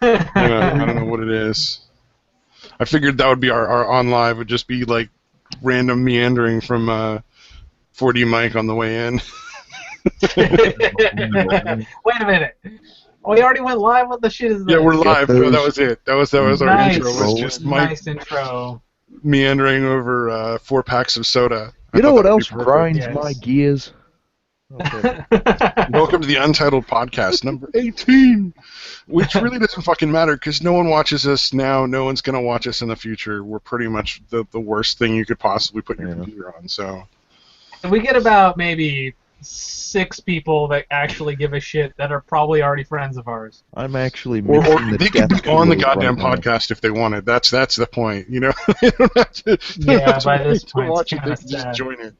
I don't know what it is. I figured that would be our on live would just be like random meandering from 4D Mike on the way in. Wait a minute. We already went live. What the shit is that? Yeah, we're live. No, that was it. That was our Nice. intro. It was just Mike Nice intro. meandering over 4 packs of soda. You know what else grinds my gears? Okay. Welcome to the Untitled Podcast, number 18, which really doesn't fucking matter because no one watches us now. No one's going to watch us in the future. We're pretty much the worst thing you could possibly put your computer on. So we get about maybe 6 people that actually give a shit that are probably already friends of ours. I'm actually or they could be on the goddamn podcast if they wanted. That's the point, you know. They don't have to, by this point, watch it. They can just join it.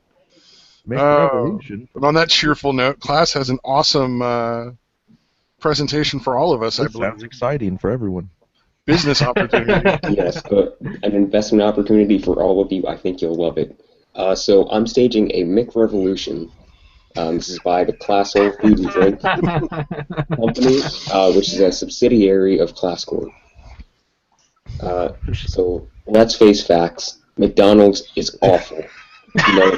Make revolution. But on that cheerful note, class has an awesome presentation for all of us. I believe sounds exciting for everyone. Business opportunity. Yes, an investment opportunity for all of you. I think you'll love it. So I'm staging a Mick Revolution. This is by the Classol Food and Drink Company, which is a subsidiary of Class Corp. So let's face facts. McDonald's is awful. You know,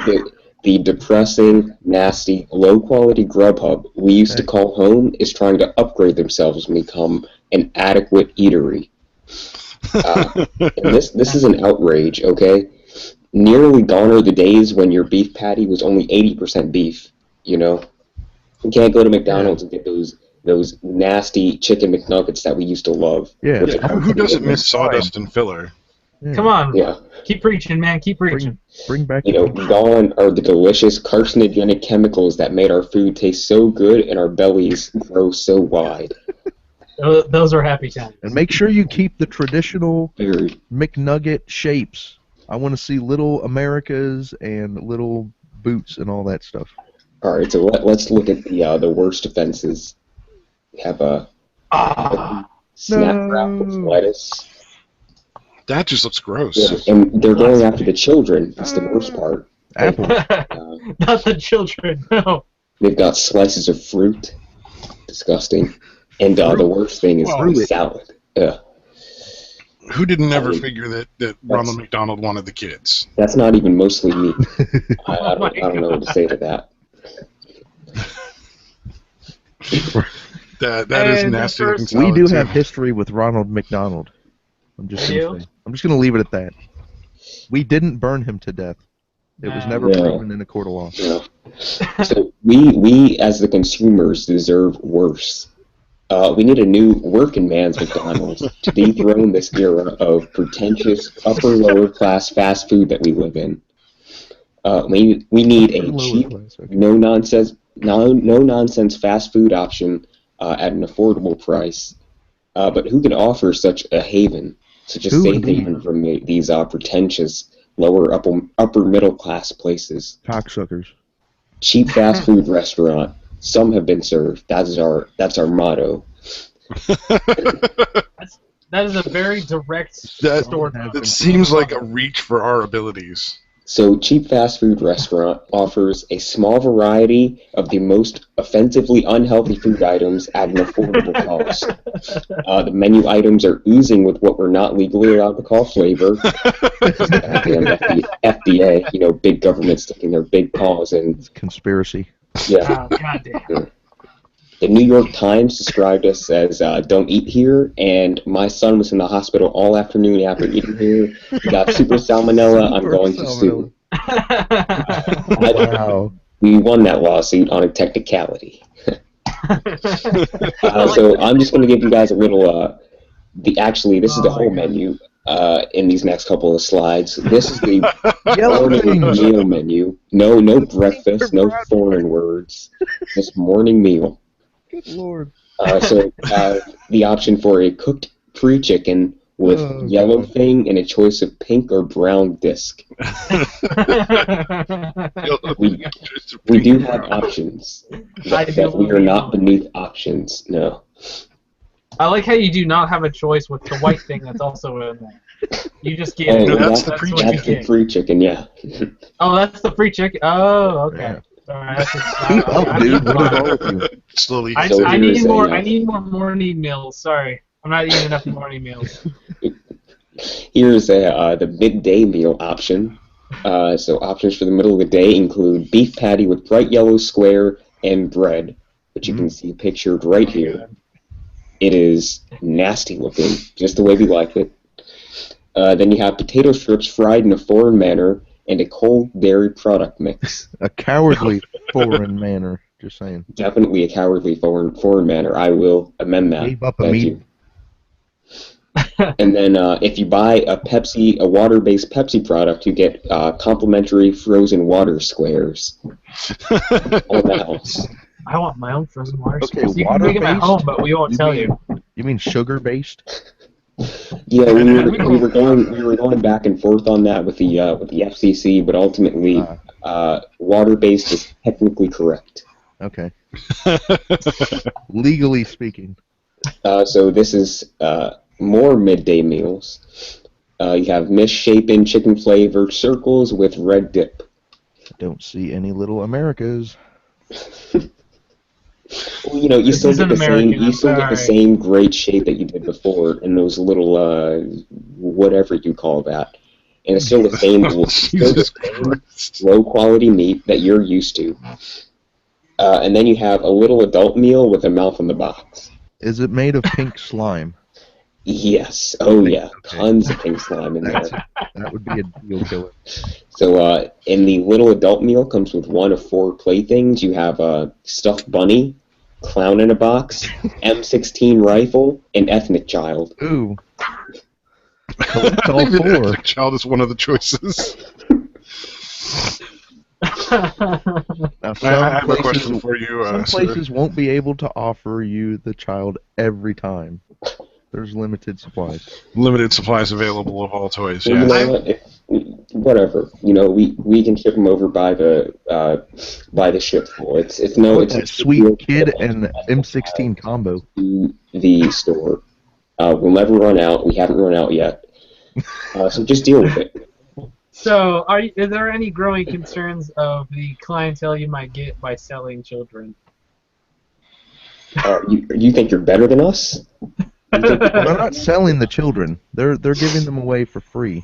the depressing, nasty, low-quality Grubhub we used to call home is trying to upgrade themselves and become an adequate eatery. And this is an outrage, okay? Nearly gone are the days when your beef patty was only 80% beef, you know? You can't go to McDonald's and get those nasty chicken McNuggets that we used to love. Yeah. Who doesn't miss sawdust and filler? Yeah. Come on. Yeah. Keep preaching, man. Keep preaching. Bring back. You know, gone are the delicious carcinogenic chemicals that made our food taste so good and our bellies grow so wide. Those are happy times. And make sure you keep the traditional McNugget shapes. I want to see little Americas and little boots and all that stuff. All right, so let's look at the worst offenses. We have a snap wrap with lettuce. That just looks gross. Yeah, and they're going after the children. That's the worst part. Apples. Not the children, no. They've got slices of fruit. Disgusting. And the worst thing is salad. Who didn't ever figure that Ronald McDonald wanted the kids? That's not even mostly meat. I don't know what to say to that. That is nasty. We do have history with Ronald McDonald. I'm just gonna leave it at that. We didn't burn him to death. It was never proven in a court of law. No. So we as the consumers deserve worse. We need a new working man's McDonald's to dethrone this era of pretentious upper lower class fast food that we live in. We need a cheap, no nonsense fast food option at an affordable price. But who can offer such a haven, such a safe haven from these pretentious lower upper middle class places? Cocksuckers. Cheap fast food restaurant. Some have been served. That's our motto. That is a very direct store. That seems like a reach for our abilities. So, cheap fast food restaurant offers a small variety of the most offensively unhealthy food items at an affordable cost. The menu items are oozing with what we're not legally allowed to call flavor. FDA, you know, big government sticking their big paws in. Conspiracy. Yeah. Oh, goddamn. The New York Times described us as don't eat here, and my son was in the hospital all afternoon after eating here. He got super salmonella. I'm going to sue. Wow. We won that lawsuit on a technicality. So I'm just going to give you guys a little. This is the whole menu in these next couple of slides. This is the morning meal menu. No breakfast, no foreign words. Just morning meal. Good Lord. So the option for a cooked free chicken with yellow thing and a choice of pink or brown disc. we do have options. That we are not beneath options. No. I like how you do not have a choice with the white thing that's also in there. You just get it. No, that's the free chicken. That's the free chicken, yeah. Oh, that's the free chicken. Oh, okay. Yeah. Sorry, Slowly. I need more morning meals. Sorry. I'm not eating enough morning meals. Here's the midday meal option. So options for the middle of the day include beef patty with bright yellow square and bread, which you can see pictured right here. It is nasty looking, just the way we like it. Then you have potato strips fried in a foreign manner and a cold dairy product mix. A cowardly foreign manner, just saying. Definitely a cowardly foreign manner. I will amend that. Gave up a Thank meat. you. And then if you buy a water-based Pepsi product, you get complimentary frozen water squares on the house. I want my own frozen water. Okay, You can make it at home, but we won't tell you. You mean sugar-based? Yeah, we were going back and forth on that with the FCC, but ultimately, water-based is technically correct. Okay. Legally speaking. So this is more midday meals. You have misshapen chicken-flavored circles with red dip. Don't see any little Americas. Well, you still get the same great shape that you did before in those little whatever you call that, and it's still the same, low quality meat that you're used to. And then you have a little adult meal with a mouth in the box. Is it made of pink slime? Yes. Oh yeah, tons of pink slime in there. That would be a deal killer. So in the little adult meal comes with one of 4 playthings. You have a stuffed bunny, clown in a box, M16 rifle, and ethnic child. Ooh. Collect all 4. Ethnic child is one of the choices. Now, I have a question for you. Some places won't be able to offer you the child every time. There's limited supplies. Limited supplies available of all toys. Well, Yeah. you know whatever. We can ship them over by the shipful. It's that sweet kid and M16 combo. To the store. We'll never run out. We haven't run out yet. So just deal with it. So, is there any growing concerns of the clientele you might get by selling children? You think you're better than us? They're not selling the children. They're giving them away for free.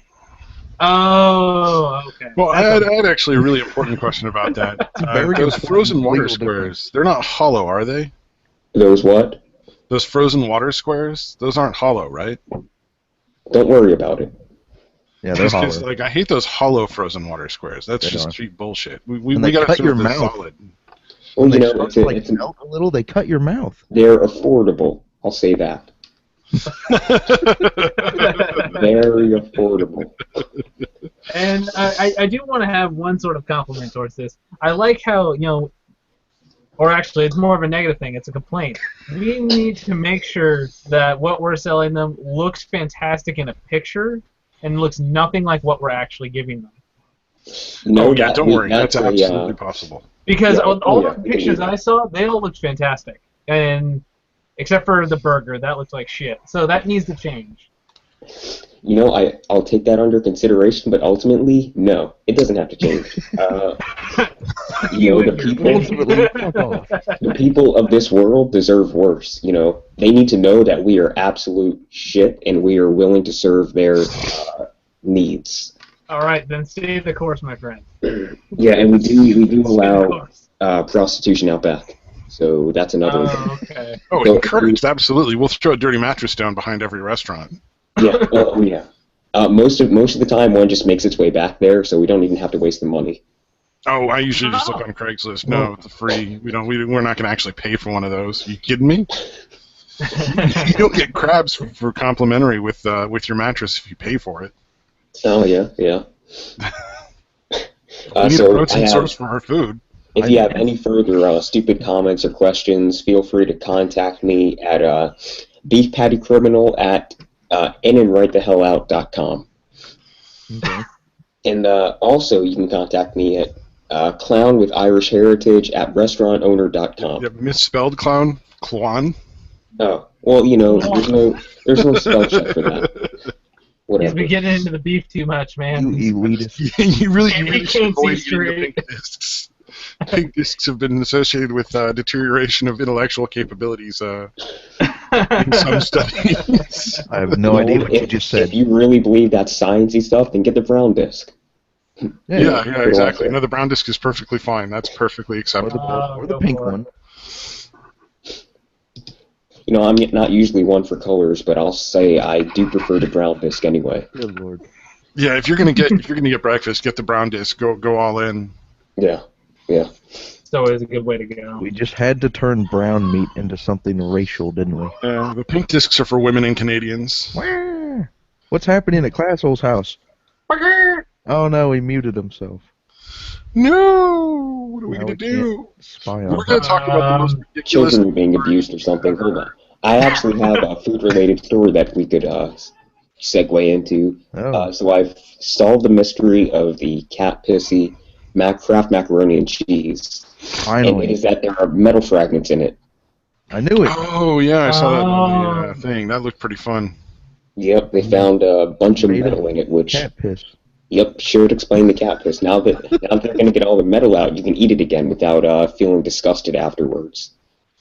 Oh, okay. Well, I had actually a really important question about that. Those frozen water squares, they're not hollow, are they? Those what? Those frozen water squares, those aren't hollow, right? Don't worry about it. Yeah, they're hollow. Like, I hate those hollow frozen water squares. That's just cheap bullshit. We got to cut your mouth. Solid. Well, When they start to melt a little, they cut your mouth. They're affordable. I'll say that. Very affordable. And I do want to have one sort of compliment towards this. I like how, or actually it's more of a negative thing, it's a complaint. We need to make sure that what we're selling them looks fantastic in a picture and looks nothing like what we're actually giving them. No, don't worry, that's absolutely possible. Because all the pictures I saw, they all looked fantastic. And except for the burger, that looks like shit. So that needs to change. I'll take that under consideration, but ultimately, no, it doesn't have to change. The people of this world deserve worse. They need to know that we are absolute shit and we are willing to serve their needs. All right, then stay the course, my friend. Yeah, and we do allow prostitution out back. So that's another. Oh, okay. Oh, encouraged, absolutely. We'll throw a dirty mattress down behind every restaurant. Yeah. Oh, yeah. Most of the time, one just makes its way back there, so we don't even have to waste the money. Oh, I usually just look on Craigslist. No, it's free. We're not going to actually pay for one of those. Are you kidding me? You don't get crabs for complimentary with your mattress if you pay for it. Oh yeah. We need a protein source for our food. If you have any further stupid comments or questions, feel free to contact me at beefpattycriminal@inandrightthehellout.com. Okay. And also, you can contact me at clownwithirishheritage@restaurantowner.com. You have misspelled clown? Clown? Oh, well, there's no spell check for that. Whatever. He's been getting into the beef too much, man. You elitist. you really should can't avoid see eating the pink discs. Pink discs have been associated with deterioration of intellectual capabilities. in some studies. I have no idea what you just said. If you really believe that's sciencey stuff, then get the brown disc. Yeah, exactly. No, the brown disc is perfectly fine. That's perfectly acceptable. Or the pink one. You know, I'm not usually one for colors, but I'll say I do prefer the brown disc anyway. Good lord. Yeah, if you're gonna get breakfast, get the brown disc. Go all in. Yeah. It's always a good way to go. We just had to turn brown meat into something racial, didn't we? The pink discs are for women and Canadians. What's happening at Classhole house? Oh no, he muted himself. No! What are we going to do? Spy on We're going to talk about the most ridiculous... Children being abused or something. Hold on. I actually have a food-related story that we could segue into. So I've solved the mystery of the cat pissy Kraft macaroni and cheese. Finally. And it is that there are metal fragments in it. I knew it. Oh, yeah, I saw that on the thing. That looked pretty fun. Yep, they found a bunch of metal in it, which... Cat piss. Yep, sure to explain the cat piss. Now that they're going to get all the metal out, you can eat it again without feeling disgusted afterwards.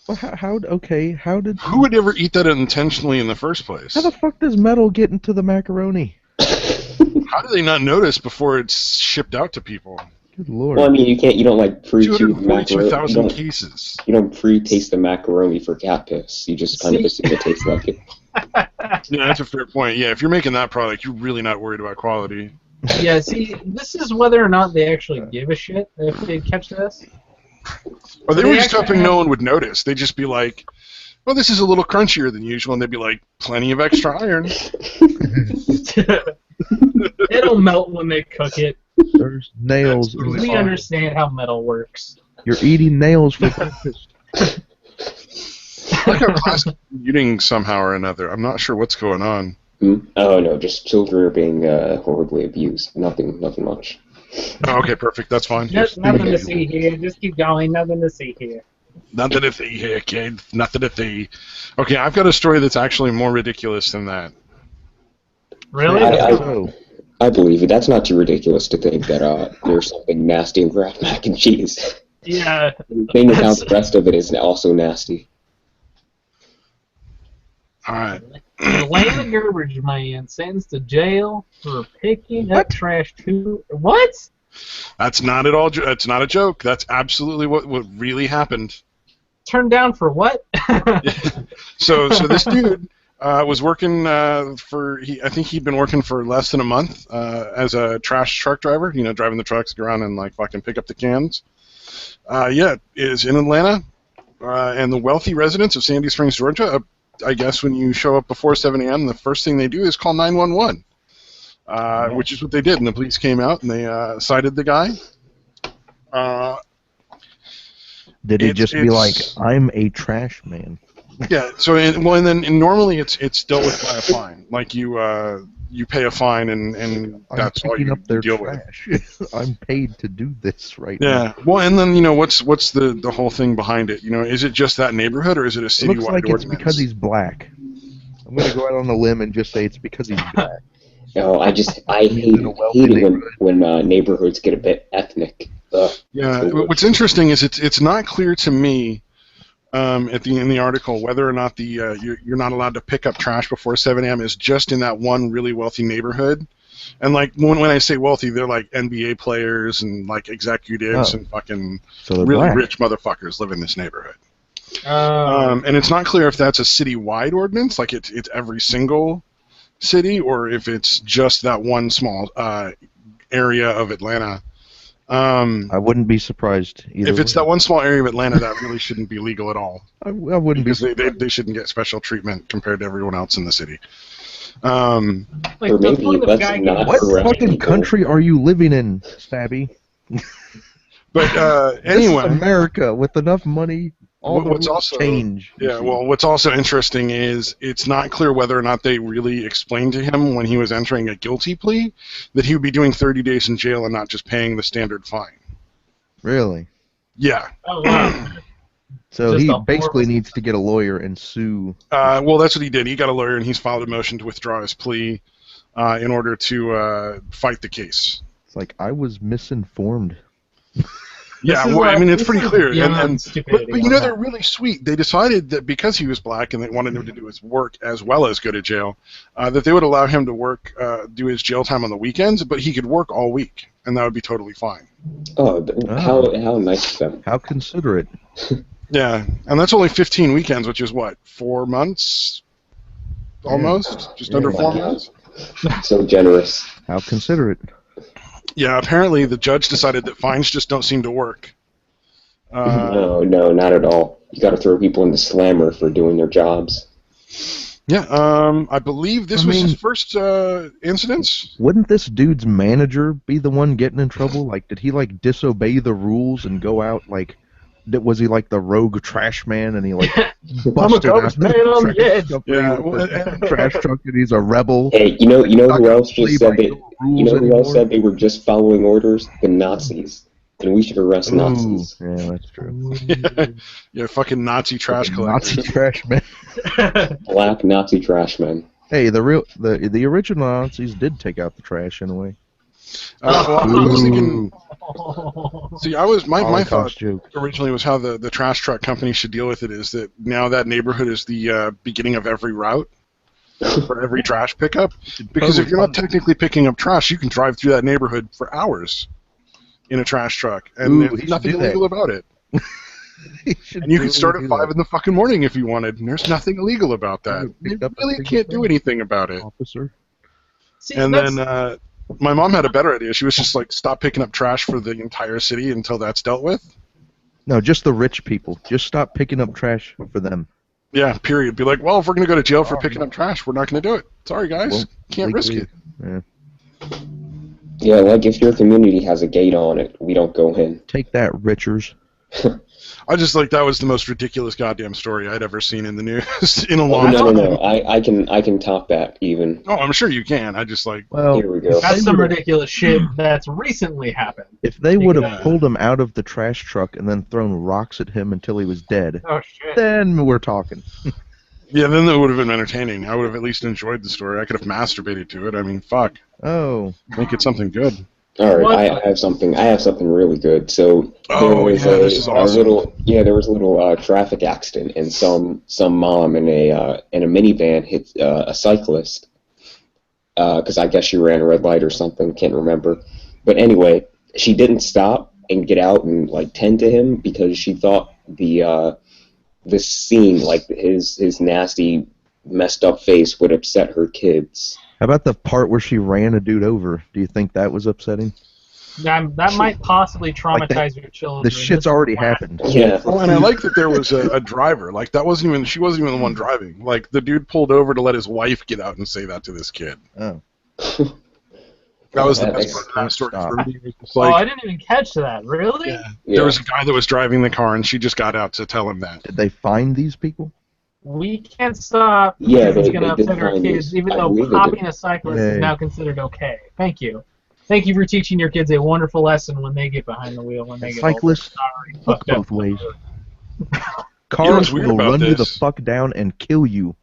Well, how did... Who would ever eat that intentionally in the first place? How the fuck does metal get into the macaroni? How do they not notice before it's shipped out to people? Good lord. Well, I mean, you don't like pre-chew the macaroni. 242,000 cases. You don't pre-taste the macaroni for cat piss. You just kind of assume it tastes like it. Yeah, that's a fair point. Yeah, if you're making that product, you're really not worried about quality. Yeah, see, this is whether or not they actually give a shit if they catch this. Or they were just hoping no one would notice. They'd just be like, well, this is a little crunchier than usual, and they'd be like, plenty of extra iron. It'll melt when they cook it. There's nails. We understand how metal works. You're eating nails for breakfast. Like a classic eating somehow or another. I'm not sure what's going on. Oh no, just children are being horribly abused. Nothing much. Oh, okay, perfect. That's fine. Nothing to see here. Just keep going. Nothing to see here. Nothing to see here, kid. Nothing to see. Okay, I've got a story that's actually more ridiculous than that. Really? I believe it. That's not too ridiculous to think that there's something nasty in Kraft mac and cheese. Yeah. The thing is how the rest of it is also nasty. Alright. Atlanta garbage man sentenced to jail for picking up trash too. What? That's not at all. That's not a joke. That's absolutely what really happened. Turned down for what? So this dude was working for. I think he'd been working for less than a month as a trash truck driver. You know, driving the trucks around and like fucking pick up the cans. Is in Atlanta, and the wealthy residents of Sandy Springs, Georgia. I guess when you show up before 7 a.m., the first thing they do is call 911, which is what they did. And the police came out and they cited the guy. Did he just be like, "I'm a trash man"? Yeah. So and normally it's dealt with by a fine. Like you pay a fine and that's all you deal with. I'm paid to do this right now. Yeah. Well, and then what's the whole thing behind it? Is it just that neighborhood or is it a citywide ordinance? It looks like it's because he's black. I'm gonna go out on a limb and just say it's because he's black. No, I hate it when neighborhoods get a bit ethnic. Yeah. What's interesting is it's not clear to me. In the article, whether or not you're not allowed to pick up trash before 7 a.m. is just in that one really wealthy neighborhood, and like when I say wealthy, they're like NBA players and like executives and fucking really rich motherfuckers live in this neighborhood. And it's not clear if that's a citywide ordinance, like it's every single city, or if it's just that one small area of Atlanta. I wouldn't be surprised either. If it's that one small area of Atlanta, that really shouldn't be legal at all. I wouldn't because they shouldn't get special treatment compared to everyone else in the city. Or maybe what fucking country are you living in, Stabby? But anyway, this is America with enough money. What's also change. Yeah, well, what's also interesting is it's not clear whether or not they really explained to him when he was entering a guilty plea that he would be doing 30 days in jail and not just paying the standard fine. Really? Yeah. Oh, wow. So he basically needs to get a lawyer and sue. Well, that's what he did. He got a lawyer and he's filed a motion to withdraw his plea in order to fight the case. It's like I was misinformed. Yeah, This is well, I like- mean, it's this pretty is clear. beyond stupidity But you on know, that. they're really sweet. They decided that because he was black and they wanted him to do his work as well as go to jail, that they would allow him to work, do his jail time on the weekends, but he could work all week, and that would be totally fine. Oh, how nice of them. How considerate. Yeah, and that's only 15 weekends, which is what, 4 months? Almost? Just under Oh my 4 God. months? So generous. How considerate. Yeah, apparently the judge decided that fines just don't seem to work. No, not at all. You got to throw people in the slammer for doing their jobs. Yeah, I believe this was his first incidents. Wouldn't this dude's manager be the one getting in trouble? Like, did he, like, disobey the rules and go out, like, was he, like, the rogue trash man and he, like, busted out ghost man on the edge. Yeah, trash truck and he's a rebel? Hey, you know Not who gonna else just play said by they? no You know rules who else anymore? said they were just following orders? The Nazis. And we should arrest Ooh, Nazis. yeah, that's true. Yeah, fucking Nazi trash collector. Nazi trash man. Black Nazi trash men. Hey, the original Nazis did take out the trash in a way. Well, I was thinking. Ooh. See, my Holocaust thought joke. originally was how the trash truck company should deal with it is that now that neighborhood is the beginning of every route for every trash pickup. Because if you're not technically picking up trash, you can drive through that neighborhood for hours in a trash truck, and Ooh, he there's should nothing do that. illegal about it. And you can start at 5 in the fucking morning if you wanted, and there's nothing illegal about that. Ooh, You picked up a really thing can't do from anything about it. officer. See, And that's- then my mom had a better idea. She was just like, stop picking up trash for the entire city until that's dealt with. No, just the rich people. Just stop picking up trash for them. Yeah, period. Be like, well, if we're going to go to jail for picking up trash, we're not going to do it. Sorry, guys. Well, Can't risk legally- it. Yeah. Yeah, like if your community has a gate on it, we don't go in. Take that, Richers. I just like that was the most ridiculous goddamn story I'd ever seen in the news in a Oh, long time. no. I can top that even. Oh, I'm sure you can. I just like, Well, Here we go. That's some ridiculous shit that's recently happened. if they would have Yeah. pulled him out of the trash truck and then thrown rocks at him until he was dead, Oh shit. then we're talking. yeah, then that would have been entertaining. I would have at least enjoyed the story. I could have masturbated to it. I mean, fuck. Oh, Make it something good. All right, What? I have something really good. So Oh, there was yeah, this is awesome. there was a little traffic accident, and some mom in a minivan hit a cyclist because I guess she ran a red light or something, can't remember. But anyway, she didn't stop and get out and like tend to him because she thought the scene, like his nasty, messed up face, would upset her kids. how about the part where she ran a dude over? Do you think that was upsetting? That might possibly traumatize your children. The shit's already happened. Yeah. Oh, and I like that there was a driver. Like, she wasn't even the one driving. Like, the dude pulled over to let his wife get out and say that to this kid. Oh. That was the That best is- part of that story. Stop. For me. It was just Oh, like, I didn't even catch that. Really? yeah. Yeah. There was a guy that was driving the car, and she just got out to tell him that. Did they find these people? We can't stop. Yeah, it's they going to did upset our find kids, these. even I though believe they popping did. a cyclist Yay. is now considered okay. Thank you. Thank you for teaching your kids a wonderful lesson when they get behind the wheel. When they get Cyclists older. look Fucked up. both ways. You know Cars what's weird will about run you the this? fuck down and kill you.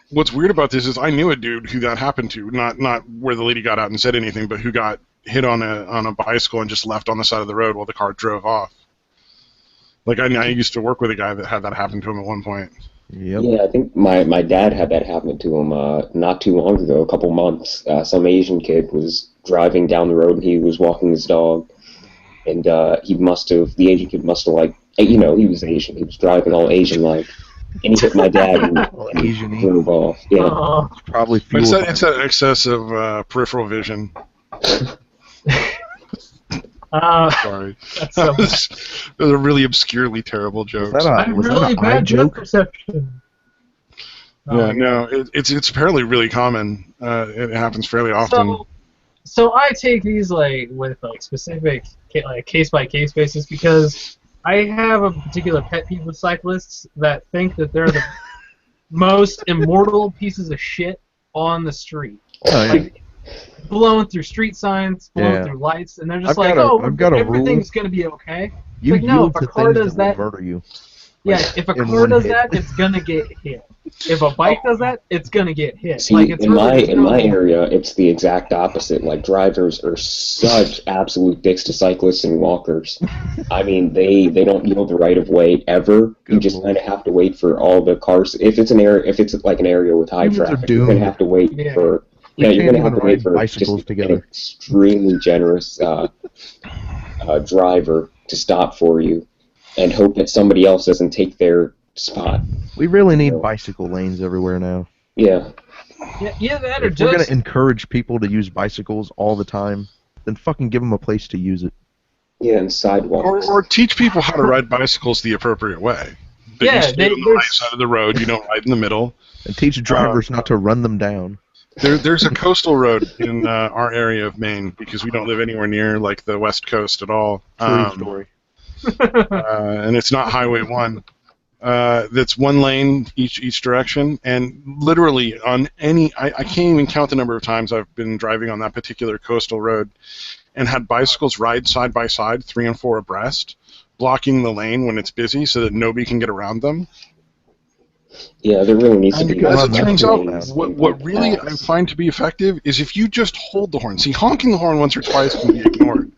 What's weird about this is I knew a dude who that happened to. Not where the lady got out and said anything, but who got hit on a bicycle and just left on the side of the road while the car drove off. Like, I used to work with a guy that had that happen to him at one point. Yep. Yeah, I think my dad had that happen to him not too long ago, a couple months. Some Asian kid was driving down the road and he was walking his dog, and the Asian kid must have, like, he was Asian, he was driving all Asian-like, and he hit my dad and Asian-y. drove off. Yeah. Oh, Probably But fueled. it's that excess of peripheral vision. Sorry. that's so bad. That was a really obscurely terrible joke. Was that I'm was really that an eye bad joke joke? perception. Yeah, no, it's apparently really common. It happens fairly often. So I take these like with like specific case by case basis because I have a particular pet peeve with cyclists that think that they're the most immortal pieces of shit on the street. Oh, yeah. Like blowing through street signs, blowing Yeah. through lights, and they're just I've like, got a- oh, I've got a everything's gonna be okay. You like, no, yield if a to car things does that that, will murder you. Yeah, if a car does that, it's gonna get hit. If a bike does that, it's gonna get hit. See, like it's in really, my area, it's the exact opposite. Like, drivers are such absolute dicks to cyclists and walkers. I mean, they don't yield the right of way ever. You just kind of have to wait for all the cars. If it's like an area with high traffic, you're gonna have to wait for. Yeah, you're gonna have to wait for bicycles just together. an extremely generous driver to stop for you, and hope that somebody else doesn't take their spot. We really need bicycle lanes everywhere now. Yeah. Yeah, that or If we're just... gonna encourage people to use bicycles all the time, then fucking give them a place to use it. Yeah, and sidewalks. Or teach people how to ride bicycles the appropriate way. That you stay on the right side of the road, you don't ride in the middle. And teach drivers not to run them down. There's a coastal road in our area of Maine, because we don't live anywhere near like the West Coast at all. True story. And it's not Highway 1. That's one lane each direction, and literally on any, I can't even count the number of times I've been driving on that particular coastal road and had bicycles ride side by side, 3 and 4 abreast, blocking the lane when it's busy so that nobody can get around them. Yeah, there really needs to be. As it turns out, what really I find to be effective is if you just hold the horn. See, honking the horn once or twice can be ignored,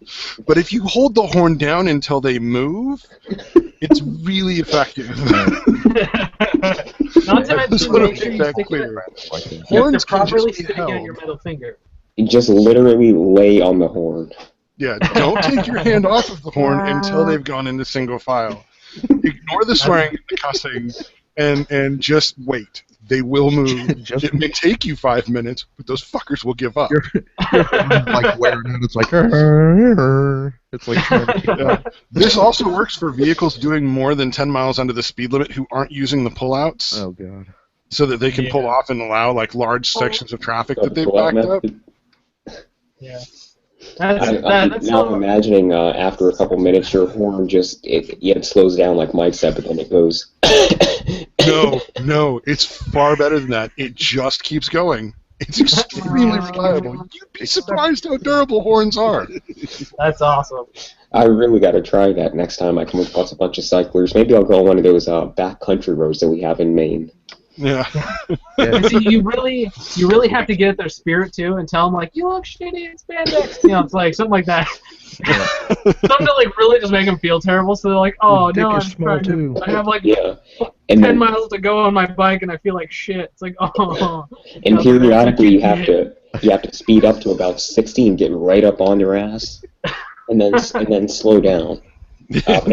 but if you hold the horn down until they move, it's really effective. Not to mention, make sure you stick it. You have to properly stick out your middle finger. You just literally lay on the horn. Yeah, don't take your hand off of the horn until they've gone into single file. Ignore the swearing and the cussing, and just wait. They will move. It may take you 5 minutes, but those fuckers will give up. You're like wearing it. It's like yeah. This also works for vehicles doing more than 10 miles under the speed limit who aren't using the pullouts. Oh god. So that they can pull off and allow like large sections of traffic that they've backed up. Yeah. I'm imagining after a couple minutes your horn just it slows down like Mike said, but then it goes. No, it's far better than that. It just keeps going. It's extremely reliable. You'd be surprised how durable horns are. That's awesome. I really got to try that next time I come across a bunch of cyclers. Maybe I'll go on one of those back country roads that we have in Maine. Yeah. See, you really have to get their spirit too, and tell them like, "You look shitty in spandex." You know, it's like something like that. Yeah. Something to like really just make them feel terrible. So they're like, "Oh no, I'm trying to. I have like 10 miles to go on my bike, and I feel like shit." It's like, oh. And periodically, you have to speed up to about 60 and get right up on their ass, and then slow down. Just at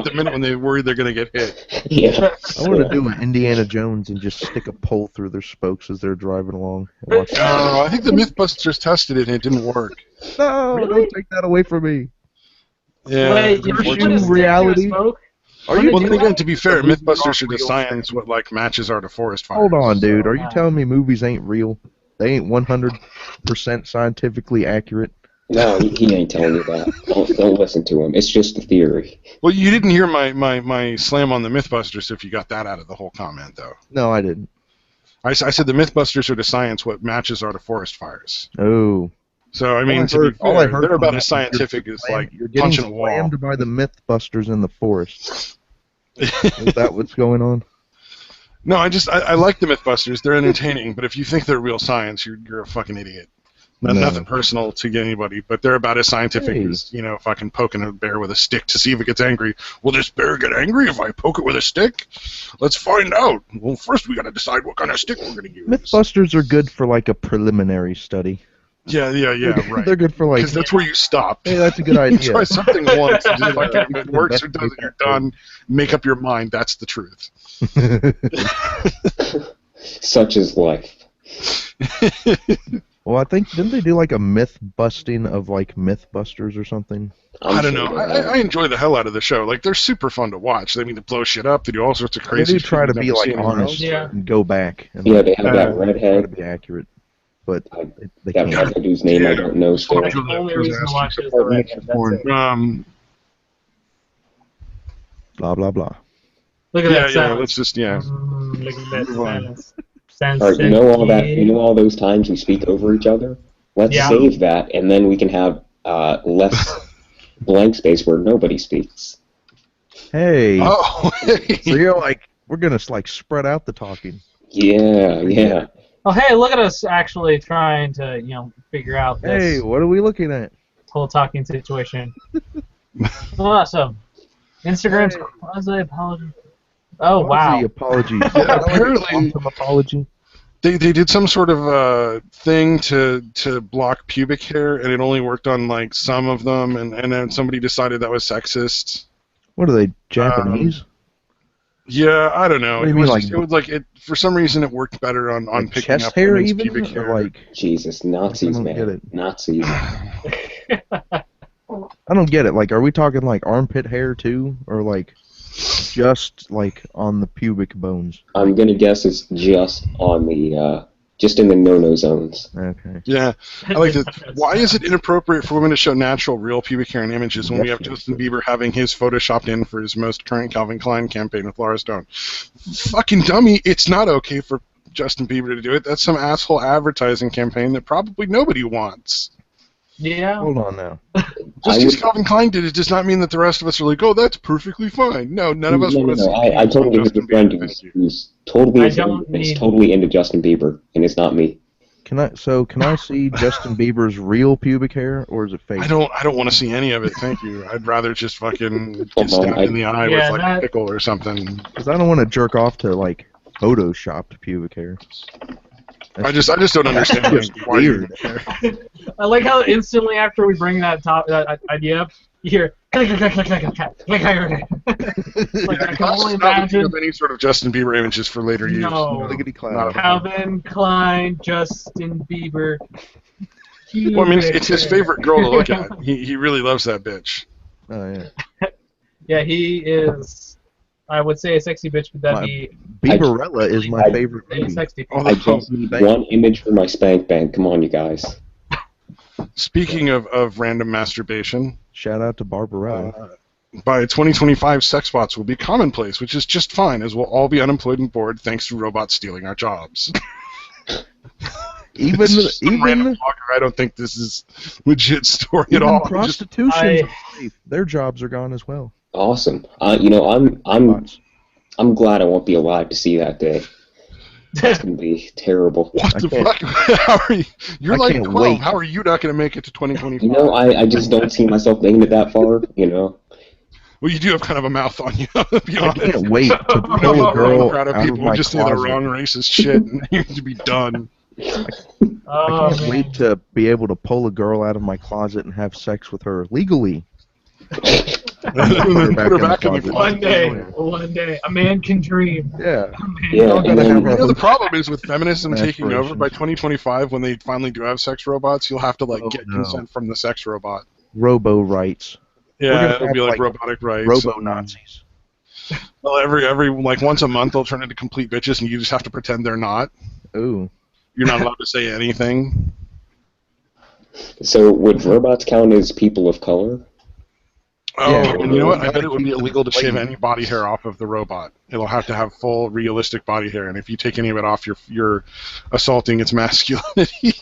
the minute when they worry they're going to get hit. Yeah. I want to do an Indiana Jones and just stick a pole through their spokes as they're driving along. No, I think the Mythbusters tested it and it didn't work. No, don't take that away from me. Yeah. Wait, reality? Are you? Well, then again, to be fair, Mythbusters are the science what like matches are to forest fires. Hold on, dude. Are you telling me movies ain't real? They ain't 100% scientifically accurate? No, he ain't telling you that. Don't listen to him. It's just a theory. Well, you didn't hear my slam on the Mythbusters if you got that out of the whole comment, though. No, I didn't. I said the Mythbusters are to science what matches are to forest fires. Oh. So, I mean, to be fair, they're about as scientific as, like, punching a wall. You're getting slammed by the Mythbusters in the forest. Is that what's going on? No, I like the Mythbusters. They're entertaining, but if you think they're real science, you're a fucking idiot. Nothing personal to anybody, but they're about as scientific as, fucking poking a bear with a stick to see if it gets angry. Will this bear get angry if I poke it with a stick? Let's find out. Well, first we got to decide what kind of stick we're going to use. Mythbusters are good for, like, a preliminary study. Yeah, right. They're good for, like... Because that's where you stop. Hey, that's a good idea. You try something once, and just like if it works or doesn't, you're done. Make up your mind. That's the truth. Such is life. Well, I think, didn't they do like a myth busting of like Mythbusters or something? I don't know. I enjoy the hell out of the show. Like, they're super fun to watch. They blow shit up. They do all sorts of crazy shit. They do try to be like honest and go back. And, they have that redhead. Try to be accurate, but they can't. That redhead whose name I don't know still. That's the only reason to watch it is the redhead. Blah blah blah. Look at that sound. Let's just look at that silence. All right, you know all that. You know all those times we speak over each other. Let's save that, and then we can have less blank space where nobody speaks. Hey. Oh, hey. So you're like, we're gonna like spread out the talking. Yeah. Oh, hey, look at us actually trying to, figure out Hey, this what are we looking at? whole talking situation. Awesome. Instagram's Hey. quasi-apology. Oh, Quasi wow. apology. Yeah, apparently Quantum apology. they did some sort of thing to block pubic hair, and it only worked on like some of them, and then somebody decided that was sexist. What are they, Japanese? Yeah, I don't know. What do you It mean, was like- just, it was like it for some reason it worked better on like picking chest up hair women's even? pubic hair. Or like, Jesus, Nazis, I don't man. get it. Nazis. I don't get it. Like, are we talking like armpit hair too? Or like just like on the pubic bones? I'm gonna guess it's just on the, just in the no-no zones. Okay. Yeah, I like that. Why is it inappropriate for women to show natural, real pubic hair in images when we have Justin Bieber having his photoshopped in for his most current Calvin Klein campaign with Laura Stone? Fucking dummy! It's not okay for Justin Bieber to do it. That's some asshole advertising campaign that probably nobody wants. Yeah. Hold on now. Just because Calvin Klein did it does not mean that the rest of us are like, oh, that's perfectly fine. No, none of us want to see. I totally have a friend who's totally into Justin Bieber, and it's not me. Can I see Justin Bieber's real pubic hair, or is it fake? I don't want to see any of it. Thank you. I'd rather just fucking get stabbed in the eye with like a pickle or something. Because I don't want to jerk off to like photoshopped pubic hair. I just don't understand why you're I like how instantly after we bring that idea up, you hear click. Like I can only imagine any sort of Justin Bieber images for later use. No. Calvin Klein, Justin Bieber. Well, I mean, it's his favorite girl to look at. He really loves that bitch. Oh yeah. Yeah, he is. I would say a sexy bitch, but that'd be. Bieberella is my favorite movie. Sexy. I just need one image for my spank bank. Come on, you guys. Speaking of random masturbation, shout out to Barbarella. By 2025, sex bots will be commonplace, which is just fine, as we'll all be unemployed and bored thanks to robots stealing our jobs. Even random talker, I don't think this is legit story at all. Prostitution, their jobs are gone as well. Awesome. I'm glad I won't be alive to see that day. It's gonna be terrible. What the fuck? How are you? You're like 12. How are you not gonna make it to 2025? I just don't see myself making it that far. Well, you do have kind of a mouth on you. To be honest. I can't wait to pull a girl crowd of people who just say the wrong racist shit and you need to be done. I can't wait to be able to pull a girl out of my closet and have sex with her legally. Put her back in the closet. One day, a man can dream. Yeah. The problem is with feminism taking over by 2025, when they finally do have sex robots, you'll have to get consent from the sex robot. Robo rights. Yeah, it'll be like robotic rights. Robo Nazis. Well, every once a month they'll turn into complete bitches, and you just have to pretend they're not. Ooh. You're not allowed to say anything. So would robots count as people of color? Oh, yeah, and you know what? I bet it would be illegal to shave any body hair off of the robot. It'll have to have full, realistic body hair, and if you take any of it off, you're assaulting its masculinity.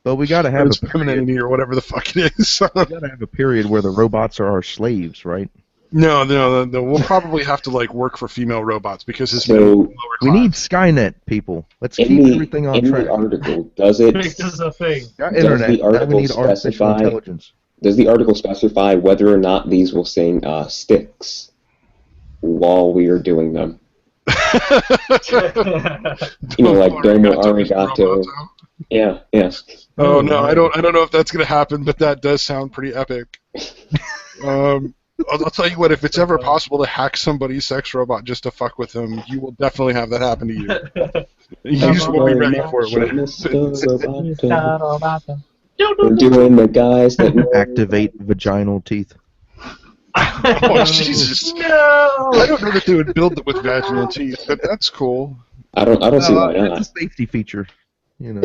But we gotta have its femininity or whatever the fuck it is. We gotta have a period where the robots are our slaves, right? No. We'll probably have to work for female robots because it's lower class. We need Skynet, people. Let's keep everything on track. In the article, does it? This is a thing. Internet. Now we need artificial intelligence. Does the article specify whether or not these will sing sticks while we are doing them? Like Domo Arigato. Yeah. Oh no, I don't know if that's gonna happen, but that does sound pretty epic. I'll tell you what, if it's ever possible to hack somebody's sex robot just to fuck with them, you will definitely have that happen to you. You just won't be ready for it when it happens. We're doing the guys that activate vaginal teeth. Oh Jesus! No. I don't know that they would build it with vaginal teeth, but that's cool. I don't see why not. It's a safety feature, If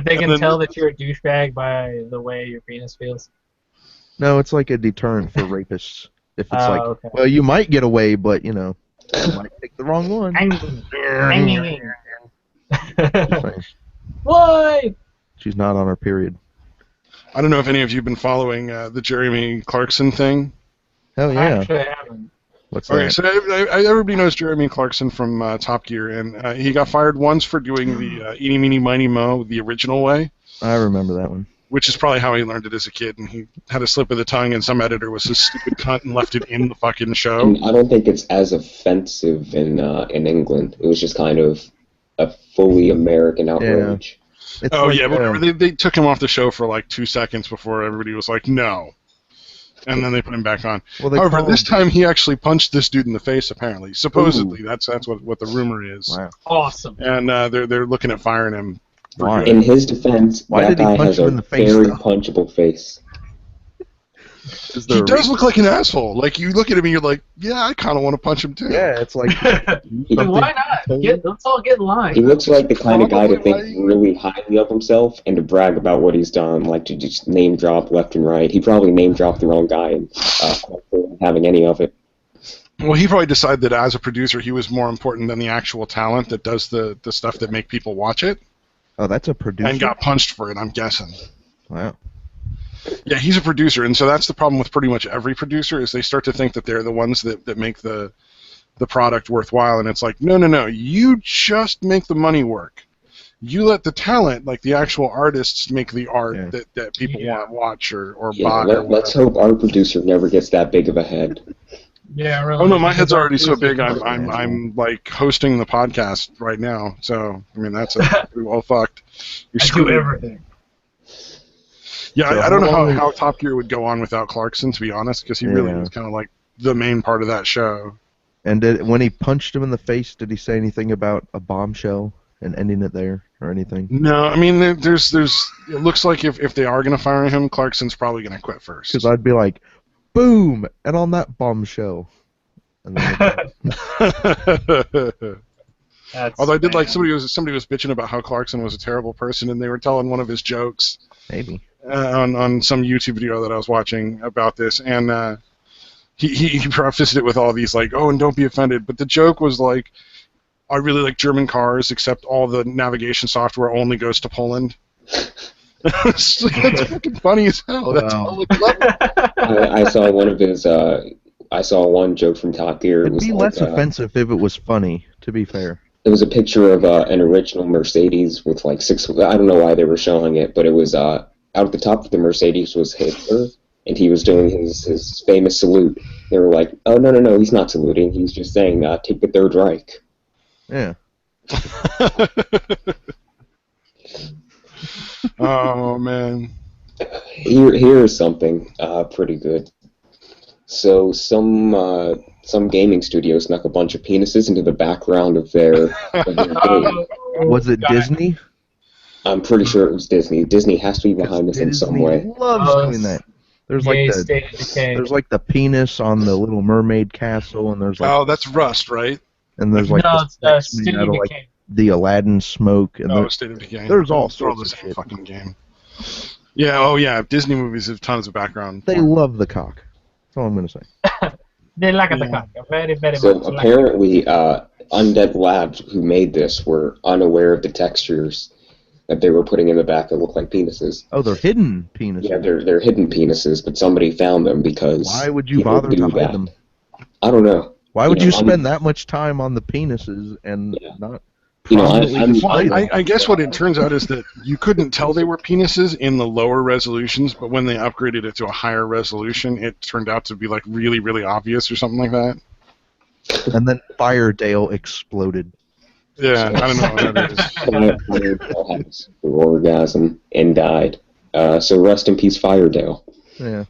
they can tell that you're a douchebag by the way your penis feels. No, it's like a deterrent for rapists. If it's well, you might get away, but you might pick the wrong one. Why? She's not on her period. I don't know if any of you have been following the Jeremy Clarkson thing. Oh yeah. Actually, I haven't. What's that? Okay, so everybody knows Jeremy Clarkson from Top Gear, and he got fired once for doing the Eeny, Meeny, Miny, Mo the original way, I remember that one. which is probably how he learned it as a kid, and he had a slip of the tongue, and some editor was a stupid cunt and left it in the fucking show. And I don't think it's as offensive in England. It was just kind of a fully American outrage. It's Oh like, yeah, but they took him off the show for like 2 seconds before everybody was like, no. And then they put him back on. Well, they However, call this him- time he actually punched this dude in the face. Apparently, supposedly, that's what the rumor is. Wow. Awesome. And they're looking at firing him. for Why? good. In his defense, Why that did he guy punch has him a in the face, very though? punchable face. Is there He a does reason? look like an asshole. Like you look at him and you're like, yeah, I kind of want to punch him too. Yeah, it's like Like, why not? Let's all get in line. He looks like the kind of guy to think Probably. really highly of himself and to brag about what he's done, like to just name drop left and right. He probably name dropped the wrong guy and having any of it. Well, he probably decided that as a producer, he was more important than the actual talent that does the stuff that make people watch it, oh, that's a producer. and got punched for it. I'm guessing. Wow. Yeah, he's a producer, and so that's the problem with pretty much every producer is they start to think that they're the ones that make the product worthwhile, and it's like, no, you just make the money work. You let the talent, like the actual artists, make the art Yeah. that people want to watch or Yeah, buy. or let's whatever. hope our producer never gets that big of a head. Yeah, really. Oh no, my head's Because our already so big. producer- I'm like hosting the podcast right now. So I mean that's pretty well fucked. You're I do screwed. everything. Yeah, So I don't know how long- how Top Gear would go on without Clarkson, to be honest, because he really Yeah. was kind of like the main part of that show. And when he punched him in the face, did he say anything about a bombshell and ending it there or anything? No, I mean there's it looks like if they are gonna fire him, Clarkson's probably gonna quit first. Because I'd be like, boom, and on that bombshell. And then That's Although I did like bad. somebody was bitching about how Clarkson was a terrible person, and they were telling one of his jokes maybe. on some YouTube video that I was watching about this, and he prefaced it with all these like, oh, and don't be offended, but the joke was like, I really like German cars, except all the navigation software only goes to Poland. It's fucking funny as hell. That's Wow. all it was. I saw one of his. I saw one joke from Top Gear. It It'd was be like, less offensive if it was funny, to be fair. It was a picture of an original Mercedes with like 6. I don't know why they were showing it, but it was out at the top of the Mercedes was Hitler, and he was doing his famous salute. They were like, "Oh no, he's not saluting. He's just saying, take the Third Reich." Yeah. Oh man. Here's something pretty good. So some gaming studio snuck a bunch of penises into the background of their game. Oh, Was it God. Disney? I'm pretty sure it was Disney. Disney has to be behind this in some Disney way. loves Oh, doing that. There's Yay, like the State of Decay. there's like the penis on the Little Mermaid castle, and there's like Oh, that's Rust, right? and there's like no, the it's sex State made of out of, like Decay. the Aladdin smoke, and Oh, State of Decay. there's all It's all the sorts of same shit. fucking game. Yeah. Oh yeah. Disney movies have tons of background. they porn. love the cock. That's all I'm gonna say. They like the Yeah. cock. Very, very So much. apparently, Undead Labs, who made this, were unaware of the textures that they were putting in the back that look like penises. Oh, they're hidden penises. Yeah, they're hidden penises, but somebody found them because Why would you people bother do to hide that. them? I don't know. Why would You you know, spend that much time on the penises and Yeah. not You know, prominently I'm- display them? I guess what it turns out is that you couldn't tell they were penises in the lower resolutions, but when they upgraded it to a higher resolution, it turned out to be like really, really obvious or something like that. And then Firedale exploded. Yeah, I don't know what that is. Firedale had a super orgasm and died. So rest in peace, Firedale. Yeah.